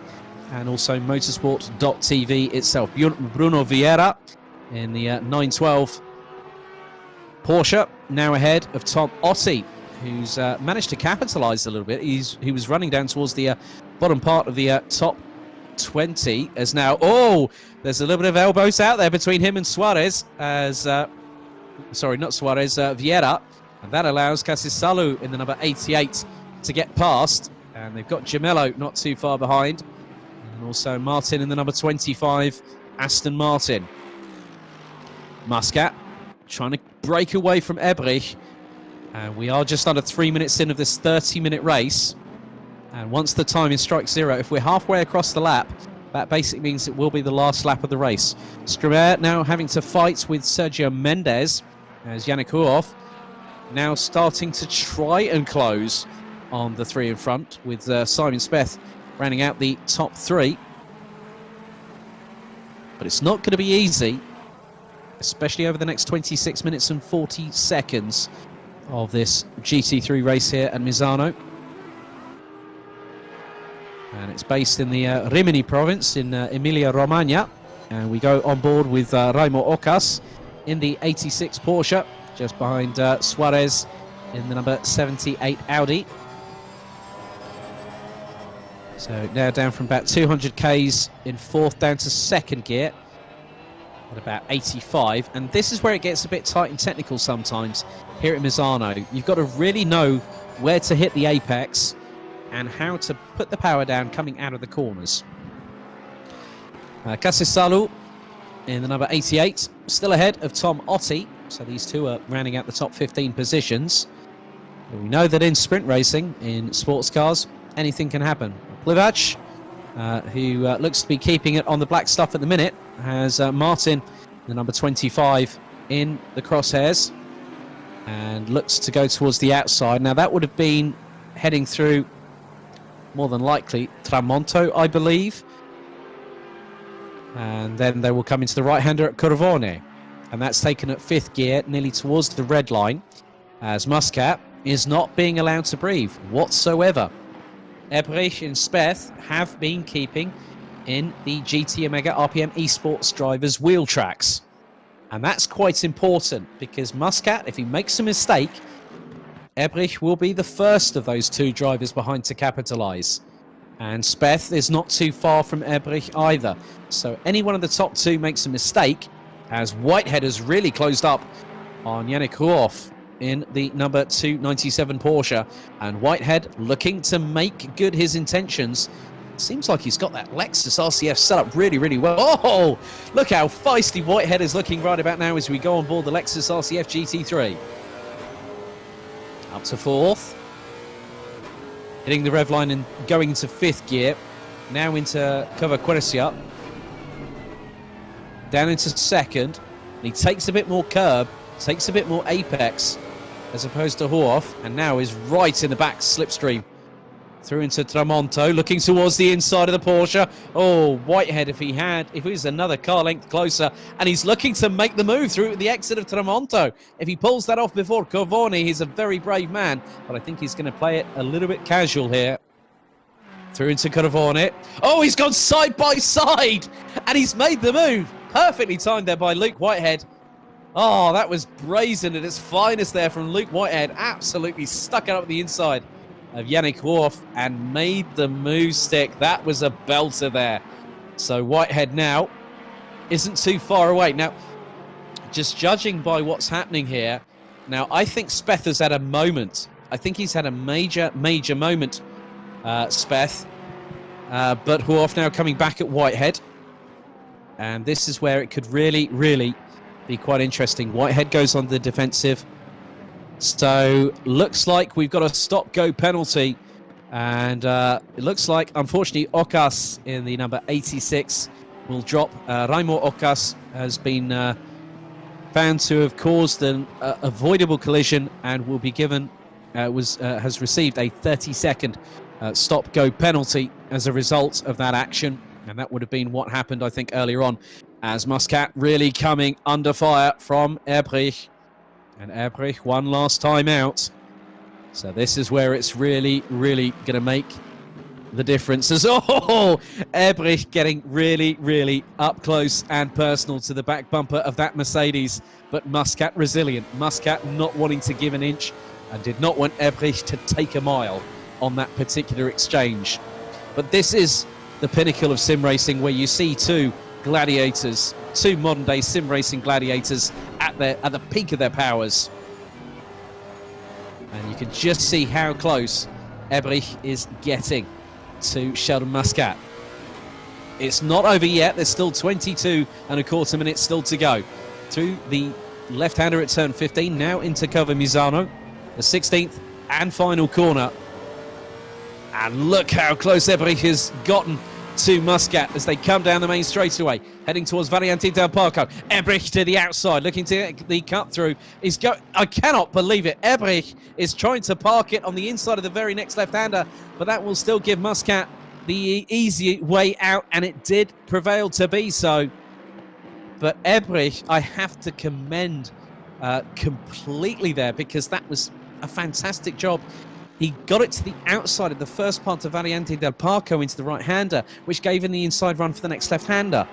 and also motorsport.tv itself. Bruno Vieira in the 912 Porsche, now ahead of Tom Otti, who's managed to capitalise a little bit. He was running down towards the bottom part of the top 20, as now, there's a little bit of elbows out there between him and Suarez, as, sorry, not Suarez, Vieira. And that allows Casisalu in the number 88 to get past. And they've got Gemello not too far behind. And also Martin in the number 25, Aston Martin. Muscat trying to break away from Ebrich. And we are just under 3 minutes in of this 30-minute race. And once the timing strikes 0, if we're halfway across the lap, that basically means it will be the last lap of the race. Stromae now having to fight with Sergio Mendes as Yannick Huoff now starting to try and close on the three in front, with Simon Speth rounding out the top three. But it's not going to be easy, especially over the next 26 minutes and 40 seconds of this GT3 race here at Misano. And it's based in the Rimini province in Emilia-Romagna. And we go on board with Raimo Ocas in the 86 Porsche, just behind Suarez in the number 78 Audi. So now down from about 200 Ks in fourth down to second gear at about 85. And this is where it gets a bit tight and technical sometimes here at Misano. You've got to really know where to hit the apex and how to put the power down coming out of the corners. Casesalu in the number 88, still ahead of Tom Otti. So these two are rounding out the top 15 positions. But we know that in sprint racing, in sports cars, anything can happen. Plivac, who looks to be keeping it on the black stuff at the minute, has Martin, the number 25, in the crosshairs and looks to go towards the outside. Now that would have been heading through, more than likely, Tramonto, I believe. And then they will come into the right-hander at Corvone. And that's taken at fifth gear, nearly towards the red line, as Muscat is not being allowed to breathe whatsoever. Ebrich and Speth have been keeping in the GT Omega RPM Esports drivers' wheel tracks. And that's quite important, because Muscat, if he makes a mistake, Ebrich will be the first of those two drivers behind to capitalise. And Speth is not too far from Ebrich either. So any one of the top two makes a mistake, as Whitehead has really closed up on Yannick Huoff in the number 297 Porsche. And Whitehead looking to make good his intentions. Seems like he's got that Lexus RCF set up really, really well. Oh, look how feisty Whitehead is looking right about now as we go on board the Lexus RCF GT3. Up to fourth. Hitting the rev line and going into fifth gear. Now into Covaquercia. Down into second. And he takes a bit more curb, takes a bit more apex as opposed to Huoff, and now is right in the back slipstream. Through into Tramonto, looking towards the inside of the Porsche. Oh, Whitehead, if he was another car length closer, and he's looking to make the move through the exit of Tramonto. If he pulls that off before Corvone, he's a very brave man, but I think he's going to play it a little bit casual here. Through into Corvone. Oh, he's gone side by side, and he's made the move. Perfectly timed there by Luke Whitehead. Oh, that was brazen at its finest there from Luke Whitehead. Absolutely stuck it up the inside of Yannick Huoff and made the move stick. That was a belter there. So Whitehead now isn't too far away. Now, just judging by what's happening here, now I think Speth has had a moment. I think he's had a major moment, Speth. But Huoff now coming back at Whitehead. And this is where it could really, really be quite interesting. Whitehead goes on the defensive. So looks like we've got a stop-go penalty, and it looks like, unfortunately, Ocas in the number 86 will drop. Raimo Ocas has been found to have caused an avoidable collision and will be given, has received a 30-second stop-go penalty as a result of that action, and that would have been what happened, I think, earlier on, as Muscat really coming under fire from Ebrich. And Ebrich one last time out. So this is where it's really, really going to make the difference. As Ebrich getting really, really up close and personal to the back bumper of that Mercedes. But Muscat resilient. Muscat not wanting to give an inch and did not want Ebrich to take a mile on that particular exchange. But this is the pinnacle of sim racing, where you see two gladiators, two modern-day sim racing gladiators at the peak of their powers. And you can just see how close Ebrich is getting to Sheldon Muscat. It's not over yet. There's still 22 and a quarter minutes still to go. Through the left-hander at turn 15, now into Cover Misano, the 16th and final corner. And look how close Ebrich has gotten to Muscat as they come down the main straightaway, heading towards Variante del Parco. Ebrich to the outside, looking to get the cut through. I cannot believe it. Ebrich is trying to park it on the inside of the very next left-hander, but that will still give Muscat the easy way out, and it did prevail to be so. But Ebrich, I have to commend completely there, because that was a fantastic job. He got it to the outside of the first part of Variante del Parco into the right-hander, which gave him the inside run for the next left-hander.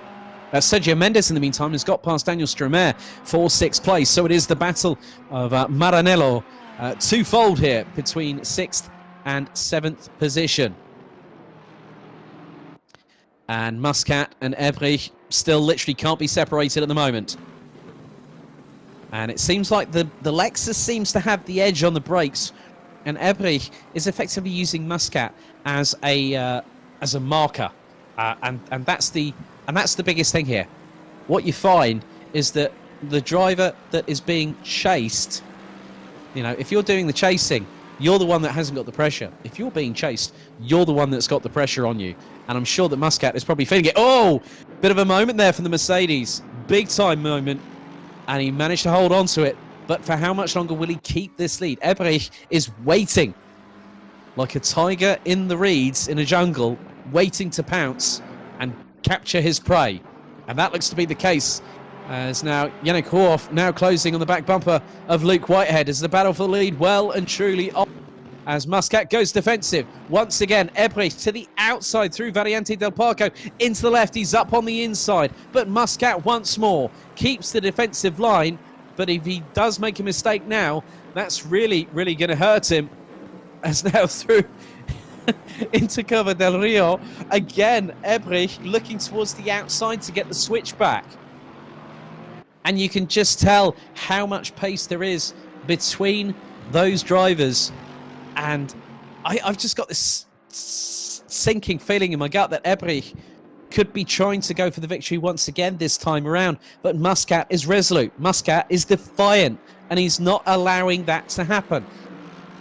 Sergio Mendes, in the meantime, has got past Daniel Stromae for 6th place. So it is the battle of Maranello, twofold here between 6th and 7th position. And Muscat and Ebrich still literally can't be separated at the moment. And it seems like the Lexus seems to have the edge on the brakes, and Ebrich is effectively using Muscat as a marker, and that's the biggest thing here. What you find is that the driver that is being chased, you know, if you're doing the chasing, you're the one that hasn't got the pressure. If you're being chased, you're the one that's got the pressure on you. And I'm sure that Muscat is probably feeling it. Oh, bit of a moment there from the Mercedes, big time moment, and he managed to hold on to it. But for how much longer will he keep this lead? Ebrich is waiting like a tiger in the reeds in a jungle, waiting to pounce and capture his prey. And that looks to be the case, as now Yannick Horf now closing on the back bumper of Luke Whitehead as the battle for the lead well and truly on. As Muscat goes defensive. Once again, Ebrich to the outside through Variante del Parco. Into the left, he's up on the inside. But Muscat once more keeps the defensive line. But if he does make a mistake now, that's really, really going to hurt him. As now through into cover Del Rio. Again, Ebrich looking towards the outside to get the switch back. And you can just tell how much pace there is between those drivers. And I've just got this sinking feeling in my gut that Ebrich could be trying to go for the victory once again this time around. But Muscat is resolute. Muscat is defiant. And he's not allowing that to happen.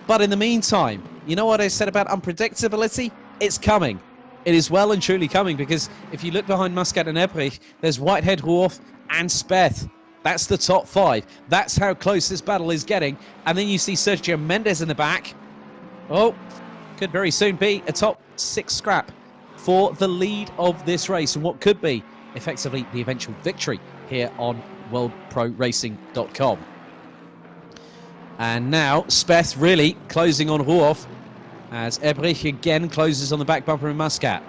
But in the meantime, you know what I said about unpredictability? It's coming. It is well and truly coming, because if you look behind Muscat and Ebrich, there's Whitehead, Horf and Speth. That's the top 5. That's how close this battle is getting. And then you see Sergio Mendes in the back. Oh, could very soon be a top 6 scrap for the lead of this race, and what could be effectively the eventual victory here on worldproracing.com. And now Speth really closing on Horf as Ebrich again closes on the back bumper of Muscat.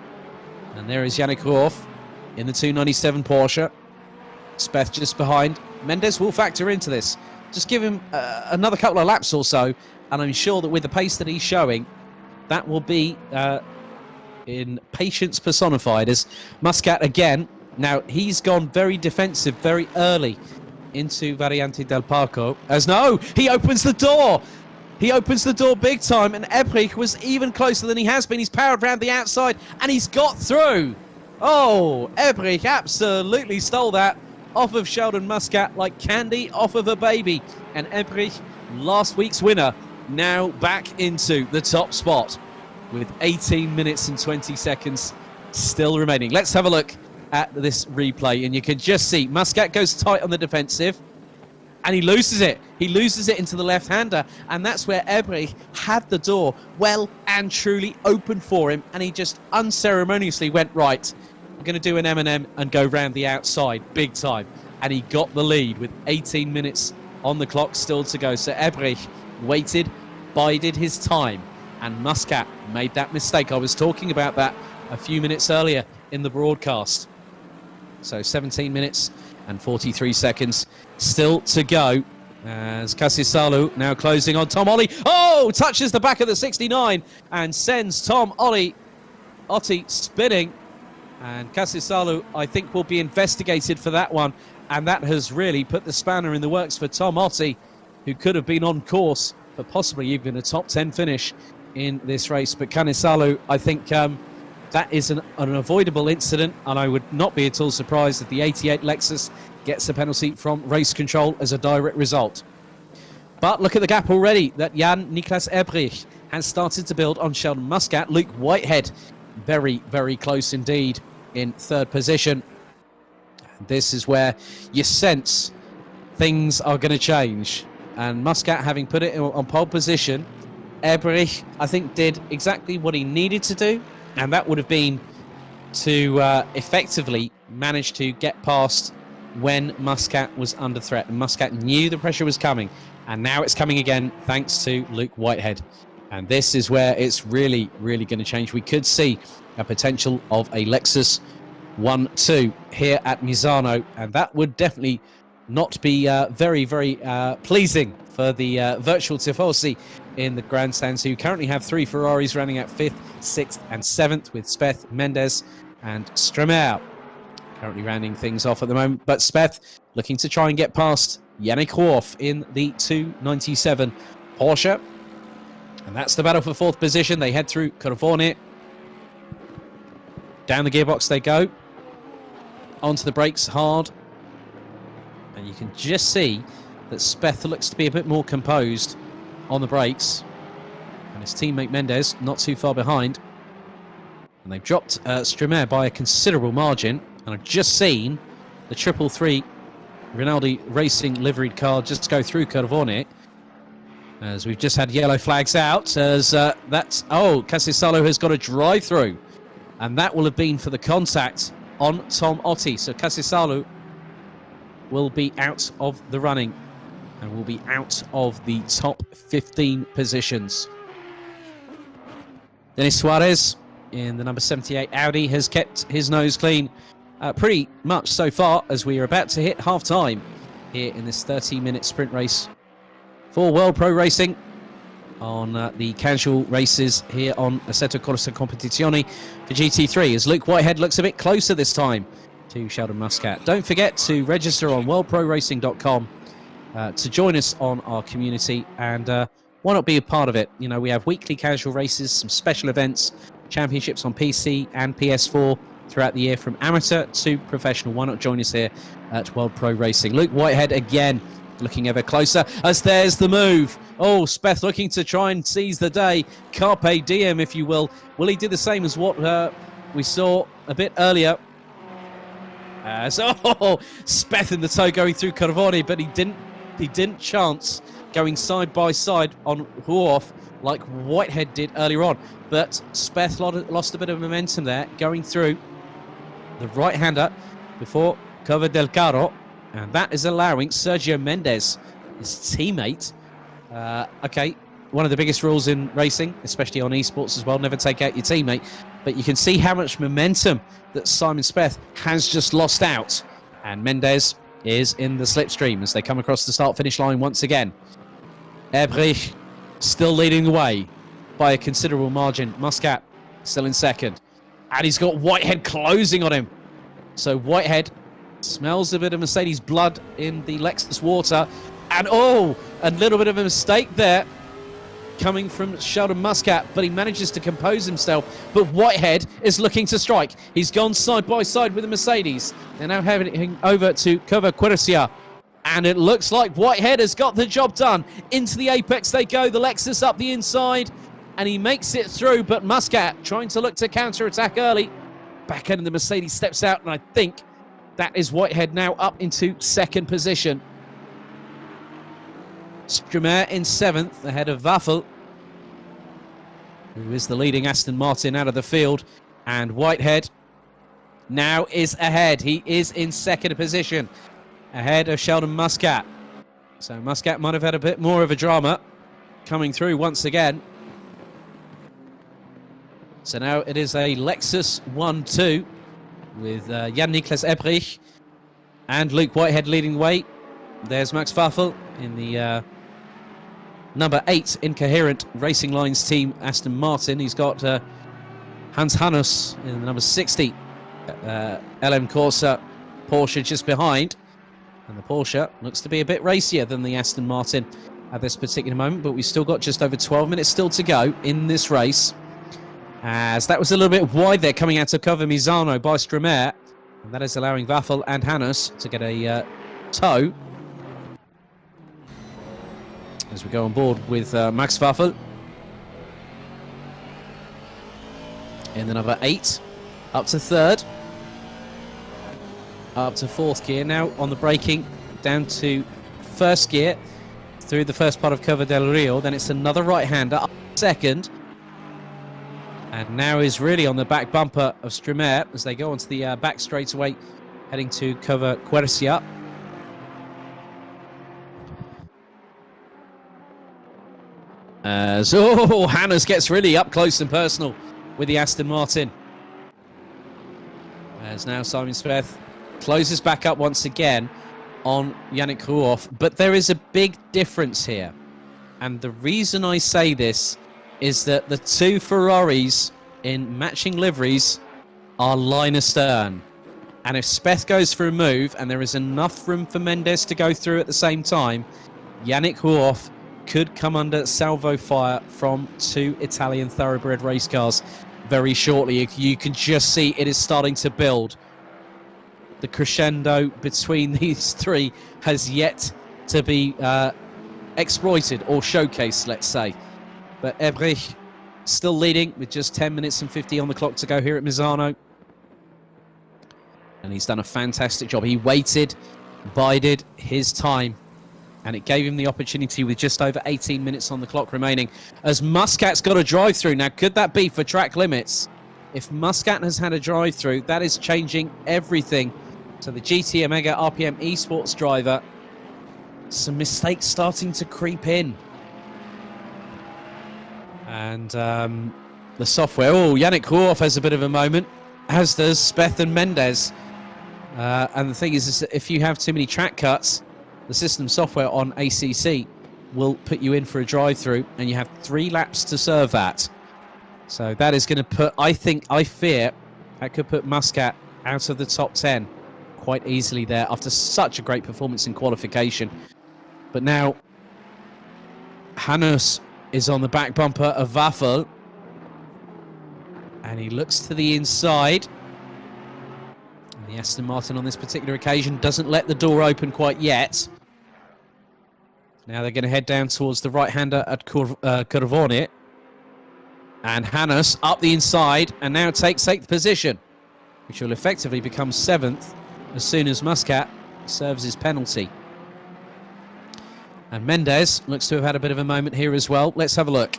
And there is Yannick Horf in the 297 Porsche. Speth just behind. Mendes will factor into this. Just give him another couple of laps or so, and I'm sure that with the pace that he's showing, that will be in patience personified. As Muscat again, now he's gone very defensive very early into Variante del Parco. As no, he opens the door. He opens the door big time, and Ebrich was even closer than he has been. He's powered around the outside, and he's got through. Oh, Ebrich absolutely stole that off of Sheldon Muscat like candy off of a baby. And Ebrich, last week's winner, now back into the top spot with 18 minutes and 20 seconds still remaining. Let's have a look at this replay, and you can just see Muscat goes tight on the defensive, and he loses it. He loses it into the left-hander, and that's where Ebrich had the door well and truly open for him, and he just unceremoniously went, right, I'm going to do an M&M and go round the outside big time. And he got the lead with 18 minutes on the clock still to go. So Ebrich waited, bided his time, and Muscat made that mistake. I was talking about that a few minutes earlier in the broadcast. So 17 minutes and 43 seconds still to go, as Casisalu now closing on Tom Ollie. Oh, touches the back of the 69 and sends Tom Otti spinning. And Casisalu, I think, will be investigated for that one. And that has really put the spanner in the works for Tom Otti, who could have been on course for possibly even a top 10 finish in this race. But Canisalu, I think that is an unavoidable incident, and I would not be at all surprised if the 88 Lexus gets a penalty from race control as a direct result. But look at the gap already that Jan Niklas Ebrich has started to build on Sheldon Muscat. Luke Whitehead very, very close indeed in third position. This is where you sense things are going to change. And Muscat, having put it on pole position, Ebrich, I think, did exactly what he needed to do, and that would have been to effectively manage to get past when Muscat was under threat. And Muscat knew the pressure was coming, and now it's coming again thanks to Luke Whitehead. And this is where it's really, really going to change. We could see a potential of a Lexus 1-2 here at Misano, and that would definitely not be very, very pleasing for the virtual Tifosi in the grandstands, who currently have 3 Ferraris running at 5th, 6th and 7th, with Speth, Mendes and Stremer currently rounding things off at the moment. But Speth looking to try and get past Yannick Worf in the 297 Porsche. And that's the battle for 4th position. They head through Corvone. Down the gearbox they go. Onto the brakes hard. And you can just see that Speth looks to be a bit more composed on the brakes. And his teammate Mendes not too far behind. And they've dropped Stremer by a considerable margin. And I've just seen the 333 Rinaldi Racing liveried car just go through Corvone. As we've just had yellow flags out. As Casisalo has got a drive through. And that will have been for the contact on Tom Otti. So Casisalo will be out of the running and will be out of the top 15 positions. Denis Suarez in the number 78 Audi has kept his nose clean pretty much so far, as we are about to hit half-time here in this 30-minute sprint race for World Pro Racing on the casual races here on Assetto Corsa Competizione for GT3, as Luke Whitehead looks a bit closer this time to Sheldon Muscat. Don't forget to register on worldproracing.com to join us on our community, and why not be a part of it? You know, we have weekly casual races, some special events, championships on PC and PS4 throughout the year, from amateur to professional. Why not join us here at World Pro Racing? Luke Whitehead again looking ever closer, as there's the move. Oh, Speth looking to try and seize the day. Carpe diem, if you will. Will he do the same as what we saw a bit earlier? Speth in the toe going through Corvone, but he didn't chance going side by side on Huoff like Whitehead did earlier on. But Speth lost a bit of momentum there, going through the right-hander before Cova del Carro, and that is allowing Sergio Mendes, his teammate. Okay, one of the biggest rules in racing, especially on esports as well, never take out your teammate. But you can see how much momentum that Simon Speth has just lost out. And Mendes is in the slipstream as they come across the start-finish line once again. Ebrich still leading the way by a considerable margin. Muscat still in second. And he's got Whitehead closing on him. So Whitehead smells a bit of Mercedes blood in the Lexus water. And a little bit of a mistake there coming from Sheldon Muscat, but he manages to compose himself. But Whitehead is looking to strike. He's gone side by side with the Mercedes. They're now heading over to Cova Quercia. And it looks like Whitehead has got the job done. Into the apex they go. The Lexus up the inside. And he makes it through, but Muscat trying to look to counter-attack early. Back end of the Mercedes steps out, and I think that is Whitehead now up into second position. Stremer in 7th, ahead of Waffel, who is the leading Aston Martin out of the field. And Whitehead now is ahead. He is in second position, ahead of Sheldon Muscat. So Muscat might have had a bit more of a drama coming through once again. So now it is a Lexus 1-2 with Jan-Niklas Ebrich and Luke Whitehead leading the way. There's Max Waffel in the number 8 Incoherent Racing Lines team, Aston Martin. He's got Hans Hannes in the number 60 LM Corsa Porsche just behind. And the Porsche looks to be a bit racier than the Aston Martin at this particular moment, but we've still got just over 12 minutes still to go in this race. As that was a little bit wide there coming out of cover Misano by Stremer. And that is allowing Waffel and Hannes to get a tow. As we go on board with Max Waffel. in the number 8, up to 3rd, up to 4th gear. Now on the braking, down to 1st gear, through the first part of Curva del Rio. Then it's another right-hander, up 2nd. And now is really on the back bumper of Stremer as they go onto the back straightaway, heading to Curva Quercia. So Hannes gets really up close and personal with the Aston Martin. As now Simon Speth closes back up once again on Yannick Ruoff. But there is a big difference here. And the reason I say this is that the 2 Ferraris in matching liveries are line astern. And if Speth goes for a move and there is enough room for Mendes to go through at the same time, Yannick Ruoff could come under salvo fire from 2 Italian thoroughbred race cars very shortly. You can just see it is starting to build. The crescendo between these 3 has yet to be exploited or showcased, let's say. But Ebrich still leading with just 10 minutes and 50 on the clock to go here at Misano. And he's done a fantastic job. He waited, bided his time, and it gave him the opportunity with just over 18 minutes on the clock remaining. As Muscat's got a drive-through. Now, could that be for track limits? If Muscat has had a drive-through, that is changing everything. So the GT Omega RPM Esports driver, some mistakes starting to creep in. And the software, Yannick Ruoff has a bit of a moment, as does Speth and Mendes. And the thing is that if you have too many track cuts, the system software on ACC will put you in for a drive-through, and you have 3 laps to serve that. So that is going to put, I fear, that could put Muscat out of the top 10 quite easily there after such a great performance in qualification. But now, Hannes is on the back bumper of Waffel, and he looks to the inside. And the Aston Martin on this particular occasion doesn't let the door open quite yet. Now they're going to head down towards the right-hander at Curvone. And Hannes up the inside and now takes 8th position, which will effectively become 7th as soon as Muscat serves his penalty. And Mendes looks to have had a bit of a moment here as well. Let's have a look.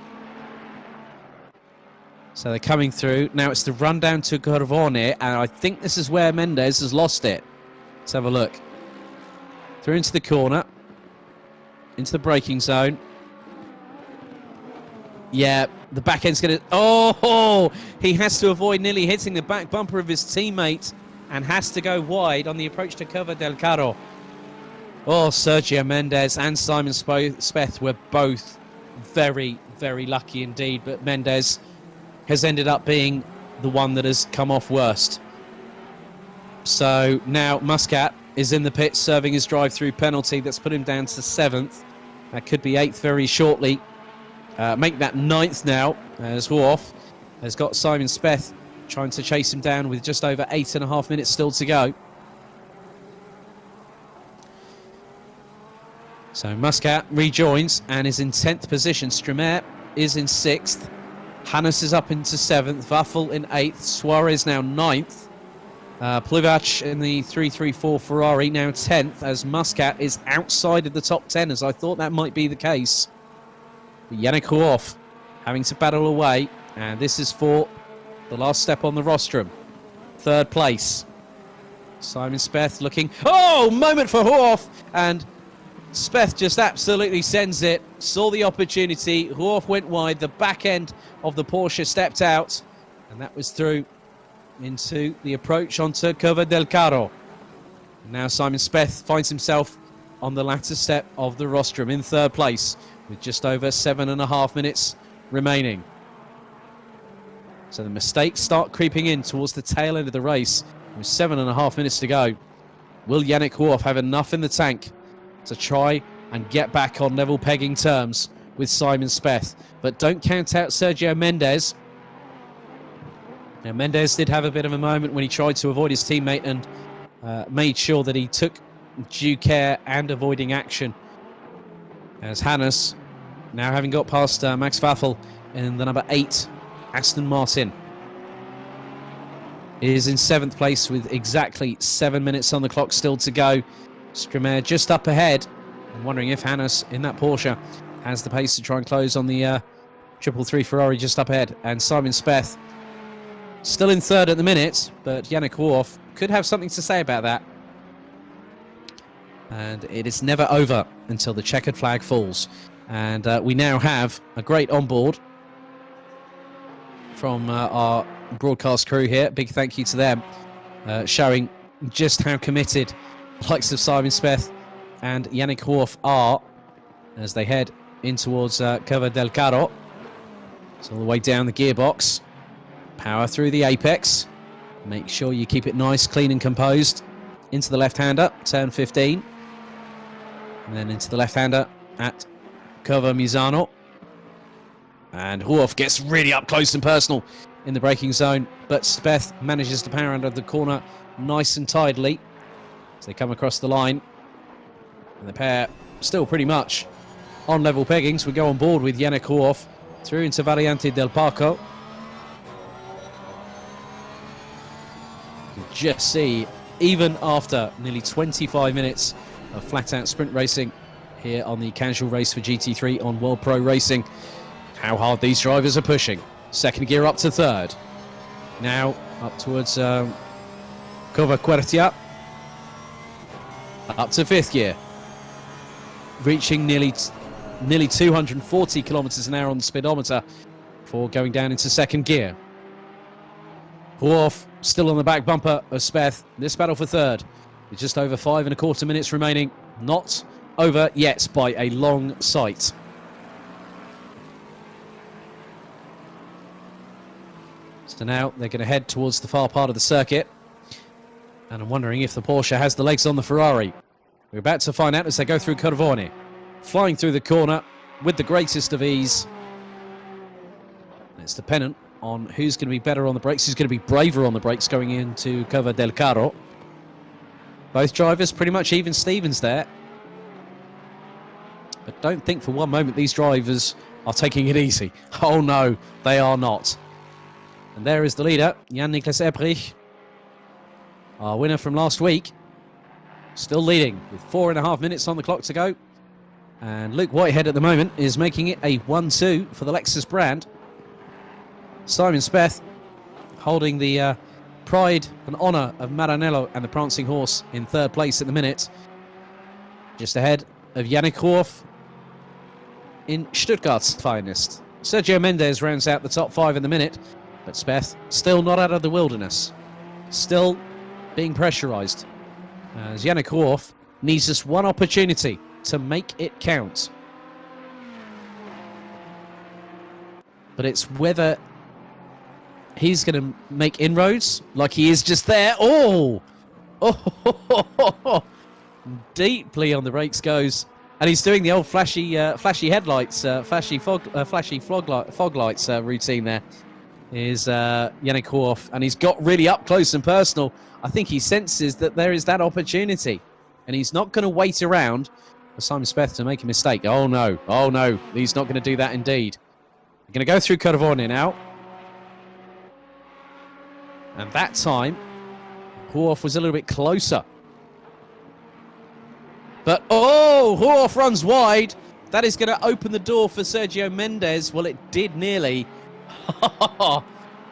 So they're coming through. Now it's the run down to Curvone, and I think this is where Mendes has lost it. Let's have a look. Through into the corner. Into the braking zone. Yeah, the back end's going to... He has to avoid nearly hitting the back bumper of his teammate and has to go wide on the approach to Curva del Carro. Sergio Mendes and Simon Speth were both very, very lucky indeed, but Mendes has ended up being the one that has come off worst. So now Muscat is in the pit serving his drive-through penalty. That's put him down to 7th. That could be 8th very shortly. Make that 9th now, as Ruoff has got Simon Speth trying to chase him down with just over 8.5 minutes still to go. So Muscat rejoins and is in 10th position. Stremer is in 6th. Hannes is up into 7th. Waffel in 8th. Suarez now 9th. Plivac in the 334 Ferrari now 10th, as Muscat is outside of the top 10, as I thought that might be the case. But Yannick Ruoff having to battle away, and this is for the last step on the rostrum. 3rd place. Simon Speth looking... moment for Ruoff, and Speth just absolutely sends it. Saw the opportunity. Ruoff went wide. The back end of the Porsche stepped out, and that was through into the approach onto Curva del Carro. Now Simon Speth finds himself on the latter step of the rostrum in 3rd place with just over 7.5 minutes remaining. So the mistakes start creeping in towards the tail end of the race with 7.5 minutes to go. Will Yannick Ruoff have enough in the tank to try and get back on level pegging terms with Simon Speth? But don't count out Sergio Mendes. Now, Mendes did have a bit of a moment when he tried to avoid his teammate and made sure that he took due care and avoiding action. As Hannes, now having got past Max Waffel in the number 8 Aston Martin. is in 7th place with exactly 7 minutes on the clock still to go. Strimer just up ahead. I'm wondering if Hannes in that Porsche has the pace to try and close on the 333 Ferrari just up ahead. And Simon Speth still in 3rd at the minute, but Yannick Worf could have something to say about that. And it is never over until the checkered flag falls. And we now have a great onboard from our broadcast crew here. Big thank you to them, showing just how committed the likes of Simon Speth and Yannick Worf are as they head in towards Curva del Carro. It's all the way down the gearbox. Power through the apex. Make sure you keep it nice, clean and composed. Into the left-hander, turn 15. And then into the left-hander at Curva Misano. And Worf gets really up close and personal in the braking zone. But Speth manages to power under the corner nice and tidily as they come across the line. And the pair still pretty much on level peggings. We go on board with Yannick Worf through into Variante del Parco. You can just see, even after nearly 25 minutes of flat-out sprint racing here on the casual race for GT3 on World Pro Racing, how hard these drivers are pushing. 2nd gear up to 3rd. Now up towards Cova Quercia. Up to 5th gear. Reaching nearly 240 kilometers an hour on the speedometer before going down into 2nd gear. Worf still on the back bumper of Speth. This battle for 3rd with just over 5.25 minutes remaining. Not over yet by a long sight. So now they're going to head towards the far part of the circuit. And I'm wondering if the Porsche has the legs on the Ferrari. We're about to find out as they go through Corvone. Flying through the corner with the greatest of ease. It's dependent on who's going to be better on the brakes, who's going to be braver on the brakes going into Curva del Carro. Both drivers pretty much even Stevens there. But don't think for one moment these drivers are taking it easy. Oh no, they are not. And there is the leader, Jan-Niklas Ebrich, our winner from last week. Still leading with 4.5 minutes on the clock to go. And Luke Whitehead at the moment is making it a 1-2 for the Lexus brand. Simon Speth holding the pride and honour of Maranello and the Prancing Horse in 3rd place at the minute. Just ahead of Yannick Worf in Stuttgart's finest. Sergio Mendes rounds out the top 5 in the minute, but Speth still not out of the wilderness. Still being pressurised. As Yannick Worf needs just one opportunity to make it count. But it's whether he's going to make inroads like he is just there. Oh! Deeply on the brakes goes. And he's doing the old flashy headlights, flashy fog lights routine there. Is Yannick Worf. And he's got really up close and personal. I think he senses that there is that opportunity. And he's not going to wait around for Simon Speth to make a mistake. Oh no, he's not going to do that indeed. We're going to go through Corvone now. And that time, Worf was a little bit closer. But, Worf runs wide. That is going to open the door for Sergio Mendes. Well, it did nearly.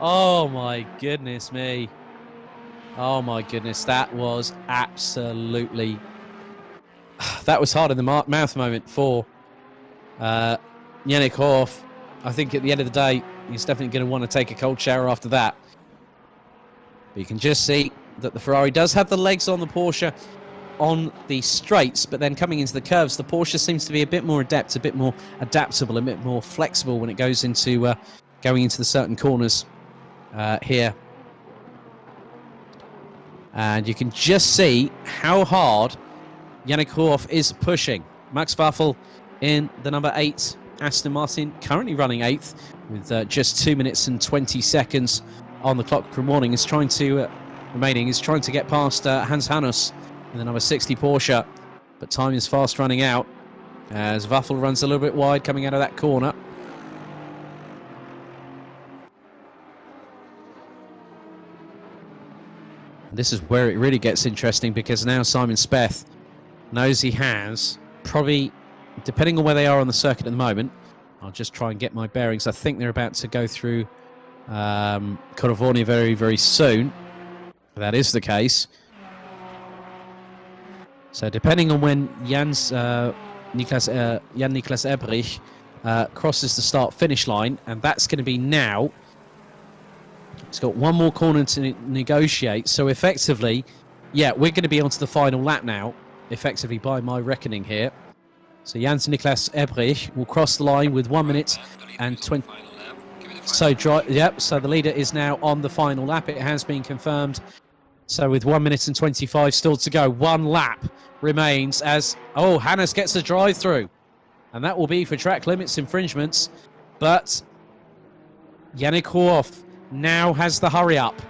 Oh my goodness me. Oh my goodness, that was absolutely... That was hard in the mouth moment for Yannick Worf. I think at the end of the day, he's definitely going to want to take a cold shower after that. But you can just see that the Ferrari does have the legs on the Porsche on the straights, but then coming into the curves, the Porsche seems to be a bit more adept, a bit more adaptable, a bit more flexible when it goes into going into the certain corners here. And you can just see how hard Yannick Worf is pushing. Max Waffel in the number 8 Aston Martin, currently running 8th with just 2 minutes and 20 seconds on the clock from morning, is trying to get past Hans Hanus in the number 60 Porsche, but time is fast running out as Waffel runs a little bit wide coming out of that corner. this is where it really gets interesting, because now Simon Speth knows he has probably, depending on where they are on the circuit at the moment, I'll just try and get my bearings. I think they're about to go through Corvone very, very soon. That is the case. So depending on when Jan Niklas Ebrich crosses the start-finish line, and that's going to be now. He's got one more corner to negotiate. So effectively, yeah, we're going to be onto the final lap now, effectively by my reckoning here. So Jans Niklas Ebrich will cross the line with 1 minute and 20. So the leader is now on the final lap. It has been confirmed. So with 1 minute and 25 still to go, one lap remains as, Hannes gets a drive through. And that will be for track limits infringements. But Yannick Ruoff now has the hurry up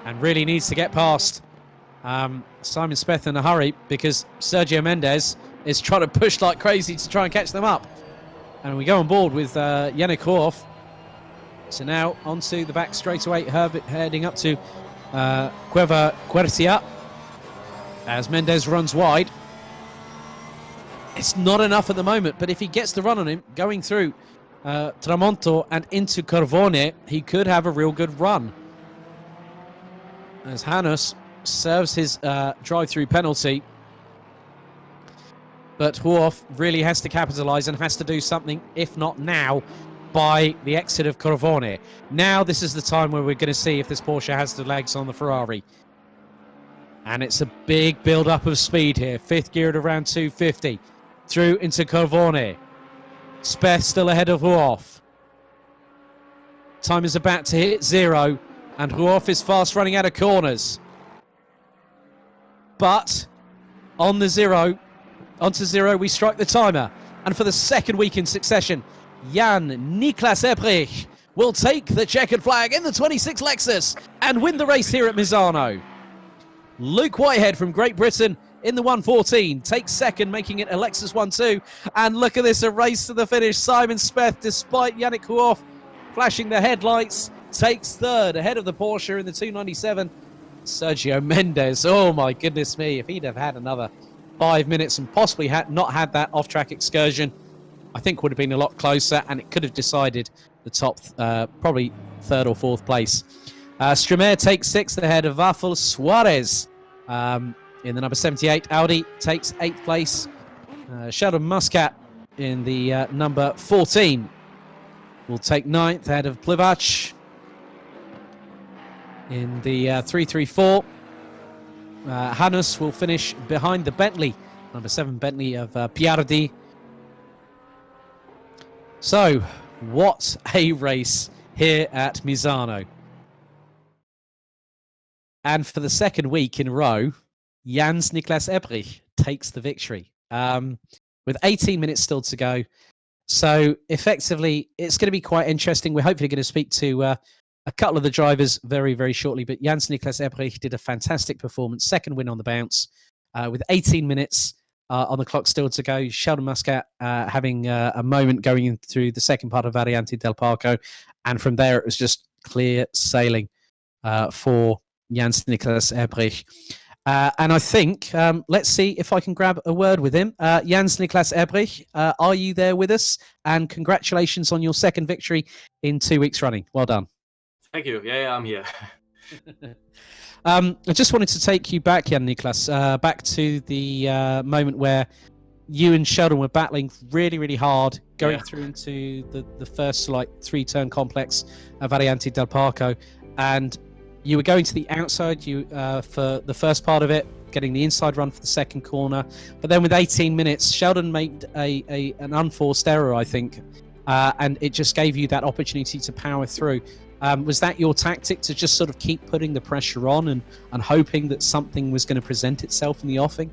and really needs to get past Simon Speth in a hurry, because Sergio Mendes is trying to push like crazy to try and catch them up. And we go on board with Yannick Ruoff. So now onto the back straightaway, heading up to Cueva Quercia as Mendes runs wide. It's not enough at the moment, but if he gets the run on him, going through Tramonto and into Corvone, he could have a real good run. As Hannes serves his drive-through penalty. But Ruoff really has to capitalise and has to do something, if not now, by the exit of Corvone. Now this is the time where we're going to see if this Porsche has the legs on the Ferrari. And it's a big build-up of speed here. Fifth gear at around 250. Through into Corvone. Speth still ahead of Ruoff. Time is about to hit 0. And Ruoff is fast running out of corners. But onto 0, we strike the timer. And for the second week in succession, Jan Niklas Ebrich will take the checkered flag in the 26 Lexus and win the race here at Misano. Luke Whitehead from Great Britain in the 114 takes second, making it a Lexus 1-2. And look at this, a race to the finish. Simon Speth, despite Yannick Ruoff flashing the headlights, takes third ahead of the Porsche in the 297. Sergio Mendes, oh my goodness me, if he'd have had another 5 minutes and possibly not had that off-track excursion, I think would have been a lot closer, and it could have decided the top, probably third or fourth place. Strumer takes sixth ahead of Waffle Suarez. In the number 78, Audi takes 8th place. Sheldon Muscat in the number 14 will take 9th ahead of Plivac. In the 334, Hannes will finish behind the Bentley, number 7 Bentley of Piardi. So, what a race here at Misano. And for the second week in a row, Jans Niklas Ebrich takes the victory with 18 minutes still to go. So effectively, it's going to be quite interesting. We're hopefully going to speak to a couple of the drivers very, very shortly. But Jans Niklas Ebrich did a fantastic performance, second win on the bounce with 18 minutes on the clock still to go. Sheldon Muscat having a moment going in through the second part of Variante del Parco. And from there, it was just clear sailing for Jans Niklas Ebrich. And I think, let's see if I can grab a word with him. Jans Niklas Ebrich, are you there with us? And congratulations on your second victory in 2 weeks running. Well done. Thank you. Yeah, I'm here. I just wanted to take you back, Jan Niklas, back to the moment where you and Sheldon were battling really, really hard, going through into the first three-turn complex of Variante del Parco. And you were going to the outside for the first part of it, getting the inside run for the second corner. But then with 18 minutes, Sheldon made an unforced error, I think, and it just gave you that opportunity to power through. Was that your tactic, to just sort of keep putting the pressure on and hoping that something was going to present itself in the offing?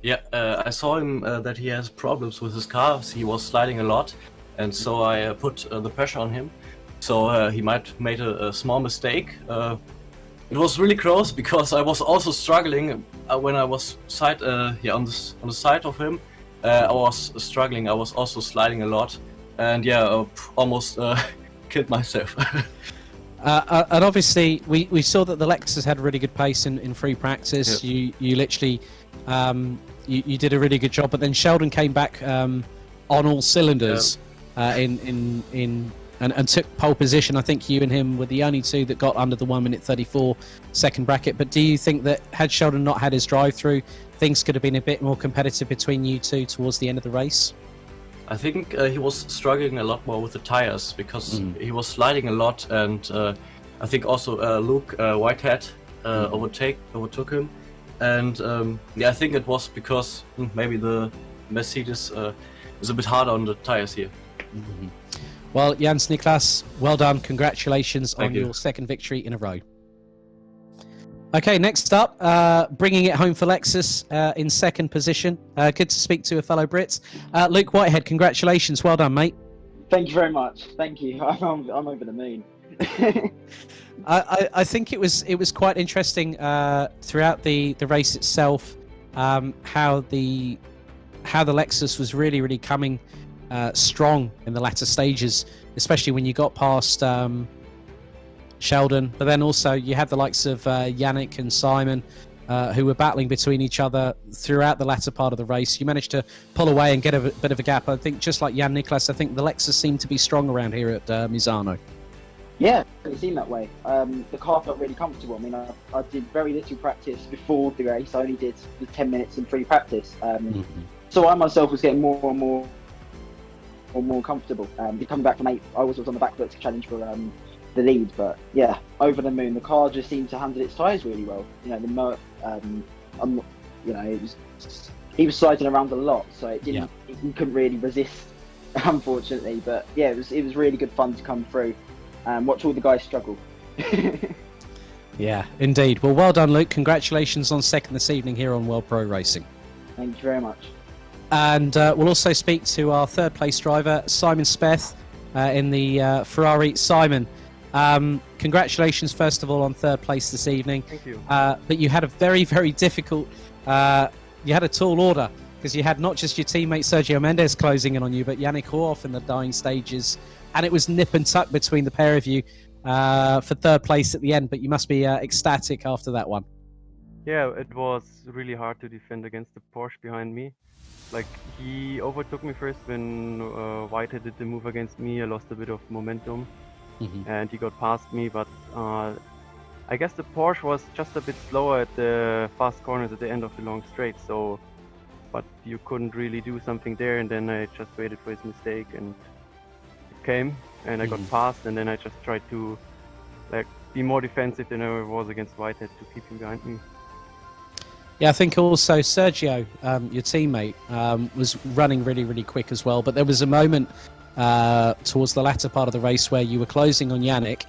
Yeah, I saw him that he has problems with his car. He was sliding a lot, and so I put the pressure on him. So he might have made a small mistake. It was really close because I was also struggling when I was on the side of him. I was struggling. I was also sliding a lot, and almost killed myself. And obviously, we saw that the Lexus had really good pace in free practice. Yep. You literally you did a really good job, but then Sheldon came back on all cylinders and took pole position. I think you and him were the only two that got under the 1:34 second bracket. But do you think that had Sheldon not had his drive through, things could have been a bit more competitive between you two towards the end of the race? I think he was struggling a lot more with the tires because he was sliding a lot, and I think also Luke Whitehead overtook him, and I think it was because maybe the Mercedes is a bit harder on the tires here. Mm-hmm. Well, Jens Niklas, well done. Congratulations on your second victory in a row. Okay, next up, bringing it home for Lexus in second position. Good to speak to a fellow Brit. Luke Whitehead, congratulations. Well done, mate. Thank you very much. Thank you. I'm over the moon. I think it was quite interesting throughout the race itself, how the Lexus was really coming strong in the latter stages, especially when you got past Sheldon, but then also you had the likes of Yannick and Simon who were battling between each other throughout the latter part of the race. You managed to pull away and get a bit of a gap. I think just like Jan Niklas, I think the Lexus seemed to be strong around here at Misano. Yeah, it seemed that way. The car felt really comfortable. I mean, I did very little practice before the race. I only did the 10 minutes in free practice. So I myself was getting more and more comfortable. Coming back from 8, I was on the back foot to challenge for the lead, but yeah, over the moon. The car just seemed to handle its tyres really well. You know, he was sliding around a lot, so it didn't. He couldn't really resist, unfortunately. But yeah, it was really good fun to come through and watch all the guys struggle. Yeah, indeed. Well, well done, Luke. Congratulations on second this evening here on World Pro Racing. Thank you very much. And we'll also speak to our third place driver, Simon Speth, in the Ferrari. Simon, congratulations first of all on third place this evening. Thank you. But you had a very difficult, you had a tall order because you had not just your teammate Sergio Mendes closing in on you, but Yannick Horf in the dying stages, and it was nip and tuck between the pair of you for third place at the end, but you must be ecstatic after that one. Yeah, it was really hard to defend against the Porsche behind me. Like, he overtook me first when Whitehead did the move against me. I lost a bit of momentum. And he got past me, but I guess the Porsche was just a bit slower at the fast corners at the end of the long straight, so but you couldn't really do something there, and then I just waited for his mistake, and it came, and I got past, and then I just tried to be more defensive than I was against Whitehead to keep him behind me. Yeah, I think also Sergio, your teammate, was running really quick as well, but there was a moment towards the latter part of the race where you were closing on Yannick.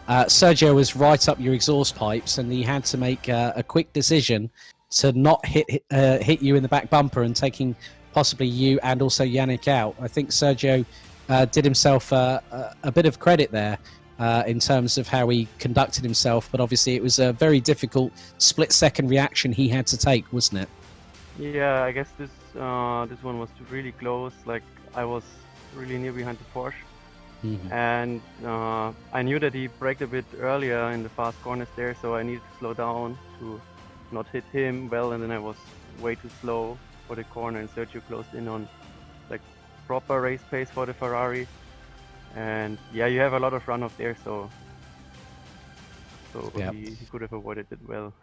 Sergio was right up your exhaust pipes, and he had to make a quick decision to not hit you in the back bumper and taking possibly you and also Yannick out. I think Sergio did himself a bit of credit there in terms of how he conducted himself, but obviously it was a very difficult split-second reaction he had to take, wasn't it? Yeah, I guess this one was really close. Like, I was really near behind the Porsche, and I knew that he braked a bit earlier in the fast corners there, so I needed to slow down to not hit him well, and then I was way too slow for the corner, and Sergio closed in on proper race pace for the Ferrari, and yeah, you have a lot of runoff there, so yep. He could have avoided it well.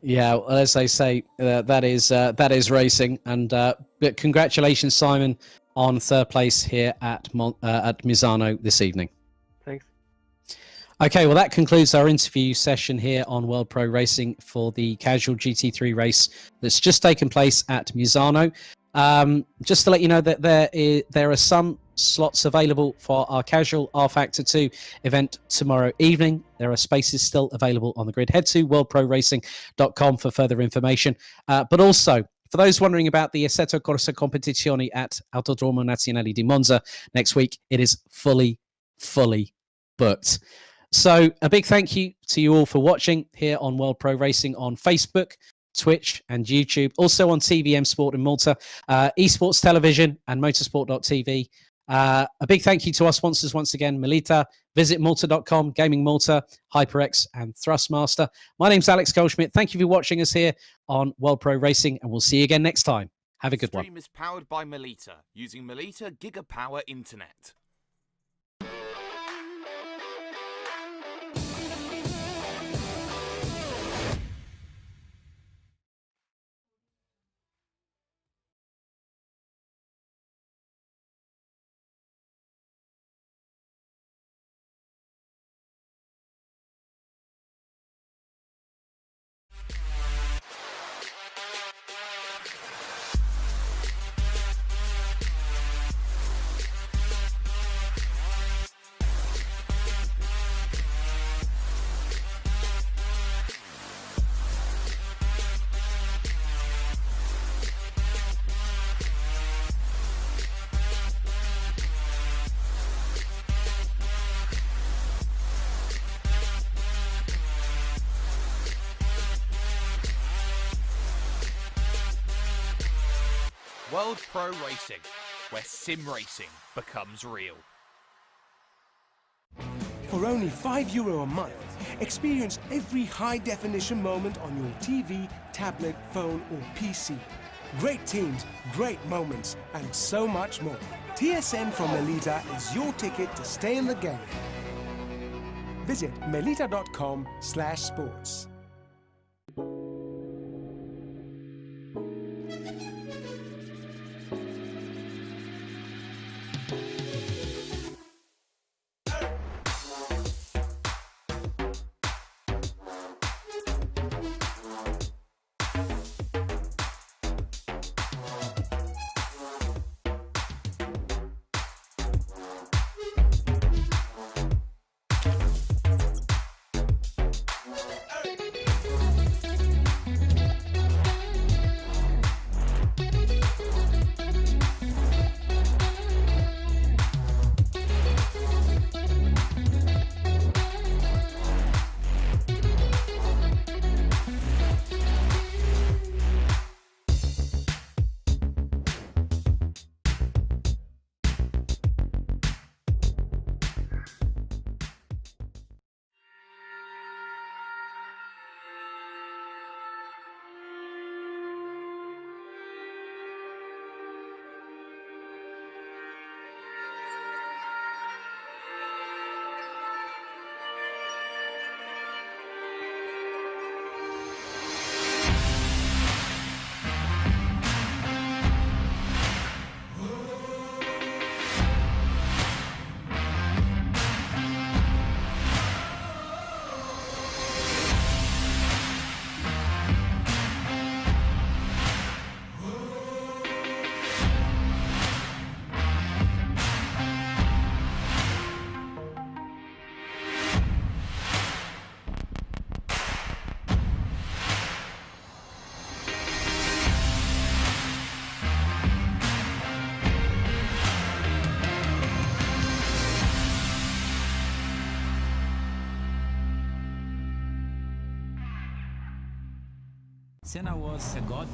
Yeah, well, as they say, that is racing, and but congratulations, Simon, on third place here at Misano this evening. Thanks. Okay, well, that concludes our interview session here on World Pro Racing for the casual GT3 race that's just taken place at Misano. Just to let you know that there are some slots available for our casual rFactor 2 event tomorrow evening. There are spaces still available on the grid. Head to worldproracing.com for further information. But also, for those wondering about the Assetto Corsa Competizione at Autodromo Nazionale di Monza next week, it is fully booked. So a big thank you to you all for watching here on World Pro Racing on Facebook, Twitch and YouTube. Also on TVM Sport in Malta, Esports Television and Motorsport.tv. A big thank you to our sponsors once again, Melita, visitmalta.com, Gaming Malta, HyperX, and Thrustmaster. My name's Alex Goldschmidt. Thank you for watching us here on World Pro Racing, and we'll see you again next time. Have a good one. Stream is powered by Melita, using Melita Gigapower Internet. World Pro Racing, where sim racing becomes real. For only €5 a month, experience every high-definition moment on your TV, tablet, phone or PC. Great teams, great moments, and so much more. TSN from Melita is your ticket to stay in the game. Visit melita.com/sports. Senna was a god.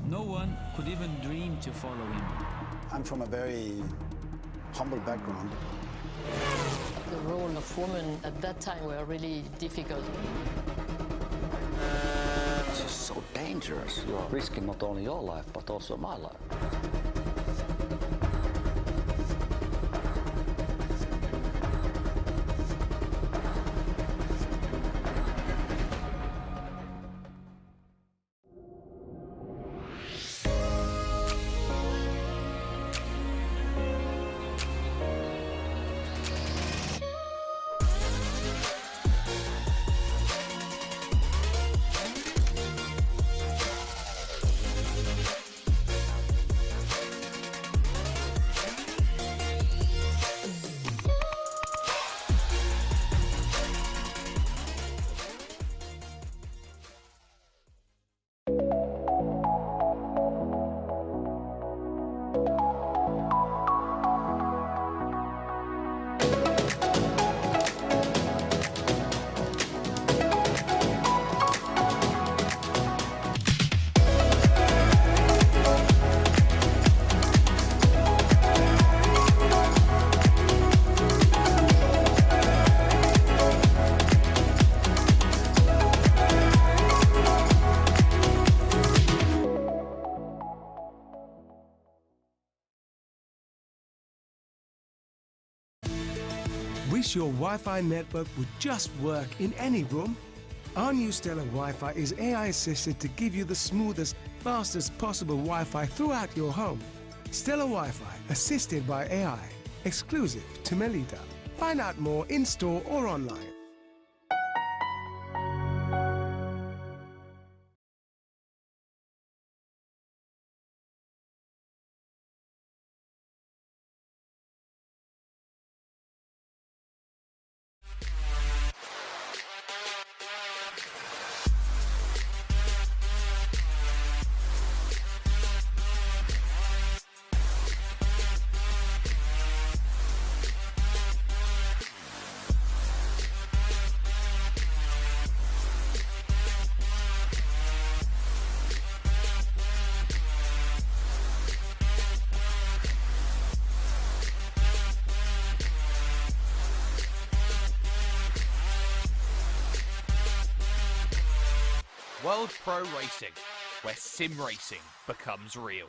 No one could even dream to follow him. I'm from a very humble background. The role of women at that time were really difficult. This is so dangerous. You're risking not only your life, but also my life. Wish your Wi-Fi network would just work in any room? Our new Stellar Wi-Fi is AI assisted to give you the smoothest, fastest possible Wi-Fi throughout your home. Stellar Wi-Fi, assisted by AI, exclusive to Melita. Find out more in-store or online. World Pro Racing, where sim racing becomes real.